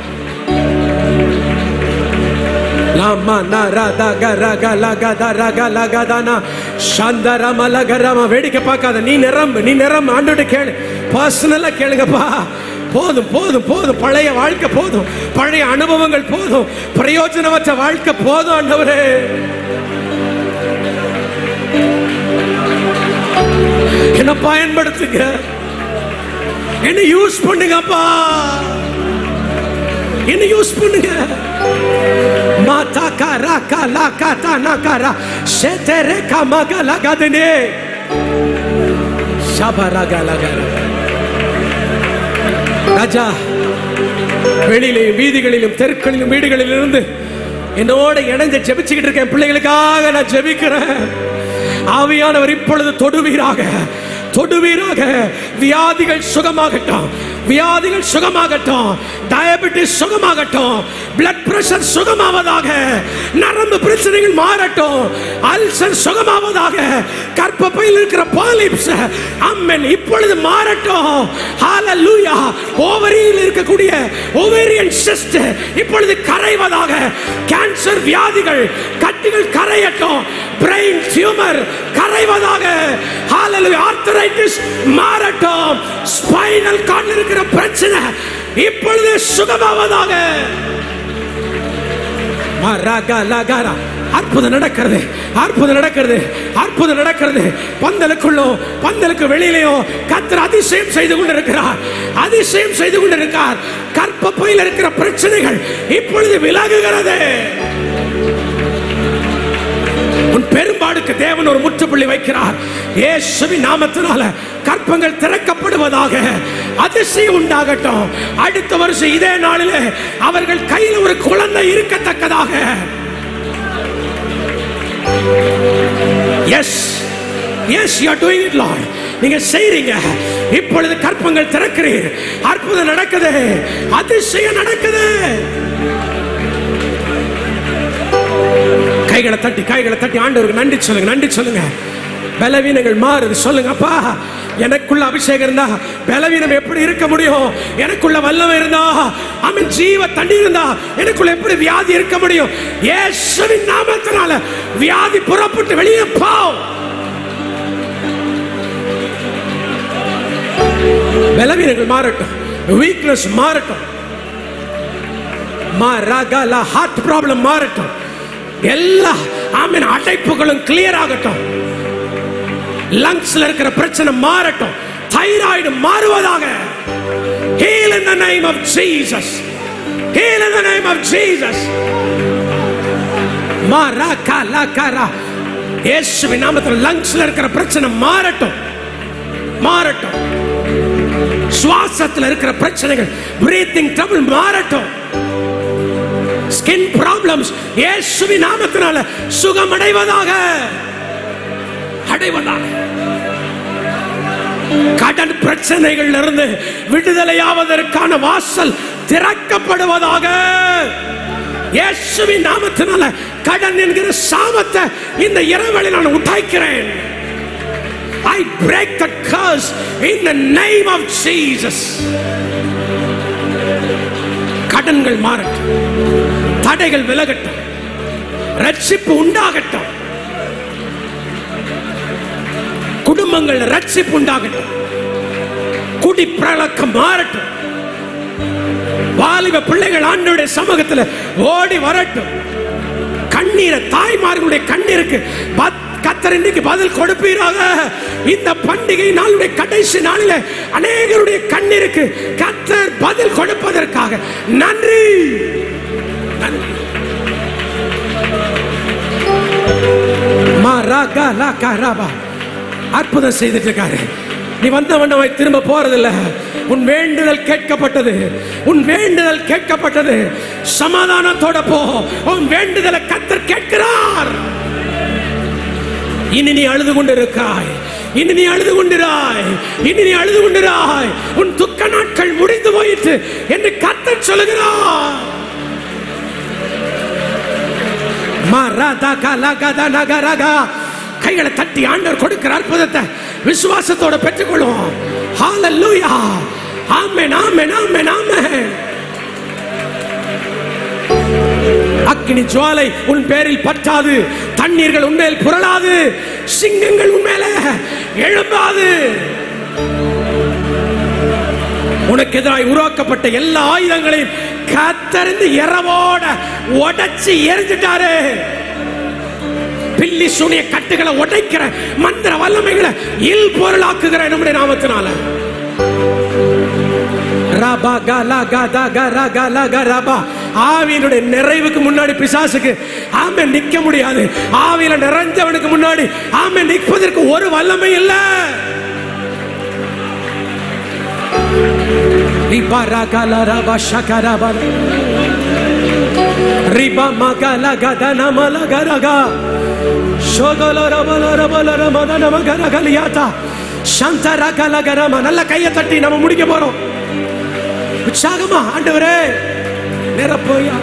வேடிக்கை பார்க்காத, நீ நிரம்பு, நீ நிரம்பு. ஆண்டவரே கேளு, பர்சனலா கேளுங்கப்பா. போதும் போதும் போதும், பழைய வாழ்க்கை போதும், பழைய அனுபவங்கள் போதும், பிரயோஜனமற்ற வாழ்க்கை போதும். ஆண்டவரே என்ன பயன்படுத்துங்க, என்ன யூஸ் பண்ணுங்கப்பா, என்ன யூஸ் பண்ணுங்க. மாதா காரா காலா காதா நகாரா ஷேதரே கமகலகதனே ராஜா, வெளியிலும் வீதிகளிலும் தெருக்களிலும் வீடுகளில் இருந்து என்னோட இணைஞ்ச ஜெபிச்சுக்கிட்டு இருக்கேன் பிள்ளைகளுக்காக நான் ஜெபிக்கிறேன். ஆவியானவர் இப்பொழுது தொடுவீராக, தொடுவீராக. வியாதிகள் சுகமாகட்டும், வியாதிகள் சுகமாகட்டும், டயபெட்டிஸ் சுகமாகட்டும், பிளட் பிரஷர் சுகமாவதாக, நரம்பு பிரச்சனைகள் மாறட்டும், அல்சர் சுகமாவதாக, கர்ப்பப்பையில் இருக்கிற பாலிப்ஸ் அம்மன் இப்பொழுது மாறட்டும். ஹalleluya. ஓவரியில் இருக்கக்கூடிய ஓவேரியன் சிஸ்ட் இப்பொழுது கரைவதாக. கேன்சர் வியாதிகள் கட்டிகள் கரையட்டும், பிரெயின் டியூமர் கரைவதாக. ஹalleluya. ஆர்த்தரைட்டிஸ் மாறட்டும், ஸ்பைனல் கார்டில் இருக்கிற பிரச்சனை இப்பொழுது சுகமாவதாக. அற்புதம் நடக்கிறது, அற்புதம் நடக்கிறது, அற்புதம் நடக்கிறது. பந்தலுக்குள்ளோ பந்தலுக்கு வெளியிலேயோ கர்த்தர் அதிசயம் செய்து கொண்டிருக்கிறார், அதிசயம் செய்து கொண்டிருக்கிறார். கர்ப்பப்பையில் இருக்கிற பிரச்சனைகள் இப்பொழுது விலகுகிறது. உன் பெரும்பாடுக்கு தேவன் ஒரு முற்றுப்புள்ளி வைக்கிறார். இயேசுவின் நாமத்தினால கற்பங்கள் திறக்கப்படுவதாக, அதிசயம் உண்டாகட்டும். அடுத்த வருஷம் இதே நாளிலே அவர்கள் கையில் ஒரு குழந்தை இருக்கத்தக்கதாக. Yes, yes, you are doing it, Lord. நீங்க செய்றீங்க. இப்பொழுது கற்பங்கள் திறக்கிறீர். அற்புதம் நடக்குது, அதிசயம் நடக்குது. கைகளை தட்டி கைகளை தட்டி ஆண்டவருக்கு நன்றி சொல்லுங்க, நன்றி சொல்லுங்க. பலவீனங்கள் மாறுது. சொல்லுங்க, அப்பா எனக்குள்ள அபிஷேகம் இருந்தா பலவீனம் எப்படி இருக்க முடியும்? எனக்குள்ள வல்லமை இருந்தா, ஆமென், ஜீவ தண்ணி இருந்தா எனக்குள்ள எப்படி வியாதி இருக்க முடியும்? இயேசுவின் நாமத்தினால வியாதி புறப்பட்டு வெளியே போ. பலவீனங்கள் மாறட்டும், வீக்னஸ் மாறட்டும், மாரகல ஹார்ட் ப்ராப்ளம் மாறட்டும், எல்லா ஆமென் அடைப்புகளும் கிளியர் ஆகட்டும். லங்ஸ்ல இருக்கிற பிரச்சனை மாறட்டும், தைராய்டு மாறுவதாக. Heal in the name of Jesus. Heal in the name of Jesus. மாரகலகரா இயேசுவின் நாமத்தில் லங்ஸ்ல இருக்கிற பிரச்சனை மாறட்டும், மாறட்டும். சுவாசத்துல இருக்கிற பிரச்சனைகள், பிரீத்திங் ட்ரபிள் மாறட்டும். ஸ்கின் ப்ராப்ளம்ஸ் இயேசுவின் நாமத்தினால சுகமடைவதாக, அடைவதாக. கடன் பிரச்சனைகள் இருந்து விடுதலையாவதற்கான வாசல் திறக்கப்படுவதாக. இயேசுவின் நாமத்தினால கடன் என்கிற சாபத்தை இந்த இரவில் நான் உடைக்கிறேன். I break the curse in the name of Jesus. கடன்கள் மாறட்டும், தடைகள் விலகட்டும், ரட்சிப்பு உண்டாகட்டும். குடும்பங்கள் ரட்சிப்பு உண்டாகட்டும், குடி பழக்கம் மாறட்டும். வாலிப பிள்ளைகள் ஆண்டவருடைய சமூகத்தில் ஓடி வரட்டும். கண்ணீரை, தாய்மார்களுடைய கண்ணீருக்கு கர்த்தர் இன்னைக்கு பதில் கொடுப்பீராக. இந்த பண்டிகை நாளுடைய கடைசி நாளிலே அநேகருடைய கண்ணீருக்கு கர்த்தர் பதில் கொடுப்பதற்காக நன்றி, நன்றி. அற்புதம் செய்துட்டு இருக்காரு. நீ வந்த வண்ணமாய் திரும்ப போறதில்ல. உன் வேண்டுதல் கேட்கப்பட்டது, உன் வேண்டுதல் கேட்கப்பட்டது. சமாதானத்தோட போ. உன் வேண்டுதலை கர்த்தர் கேட்கிறார். இனி நீ அழுது கொண்டிருக்காய், இனி நீ அழுது கொண்டிராய், இனி நீ அழுது கொண்டிராய். உன் துக்க நாட்கள் முடிந்து போயிற்று என்று கர்த்தர் சொல்லுகிறார். கைகளை தட்டி ஆண்டவர் கொடுக்கிற அற்புதத்தை விசுவாசத்தோட பெற்றுக்கொள்வோம். ஹalleluya. ஆமென், ஆமென், ஆமென், ஆமென். அக்கினி ஜுவாலை உன் பேரில் பற்றாது, தண்ணீர்கள் உன்மேல் புரளாது, சிங்கங்கள் உன்மேல எழும்பாது. உனக்கு எதிராய் உருவாக்கப்பட்ட எல்லா ஆயுதங்களையும் கத்தறிந்து இரவோட உடைச்சு எரிஞ்சிட்டாரு. பில்லி சூனிய கட்டுகளை உடைக்கிற மந்திர வல்லமைகளை இல் பொருளாக்குகிற நம்முடைய நாமத்தினால ஆவியினுடைய நிறைவுக்கு முன்னாடி பிசாசுக்கு ஆமே நிக்க முடியாது. ஆவியில நிறைஞ்சவனுக்கு முன்னாடி ஆமே நிற்பதற்கு ஒரு வல்லமை இல்ல. லிபரகலரப ஷகரப ரிப மகலகதன மலகரகா ஷோகலரபலரபலரமதனமகரகலியாதா சந்தரகலகரம. நல்ல கையை தட்டி நம்ம முடிக்க போறோம். உற்சாகமா ஆண்டவரே நிரப்போயா.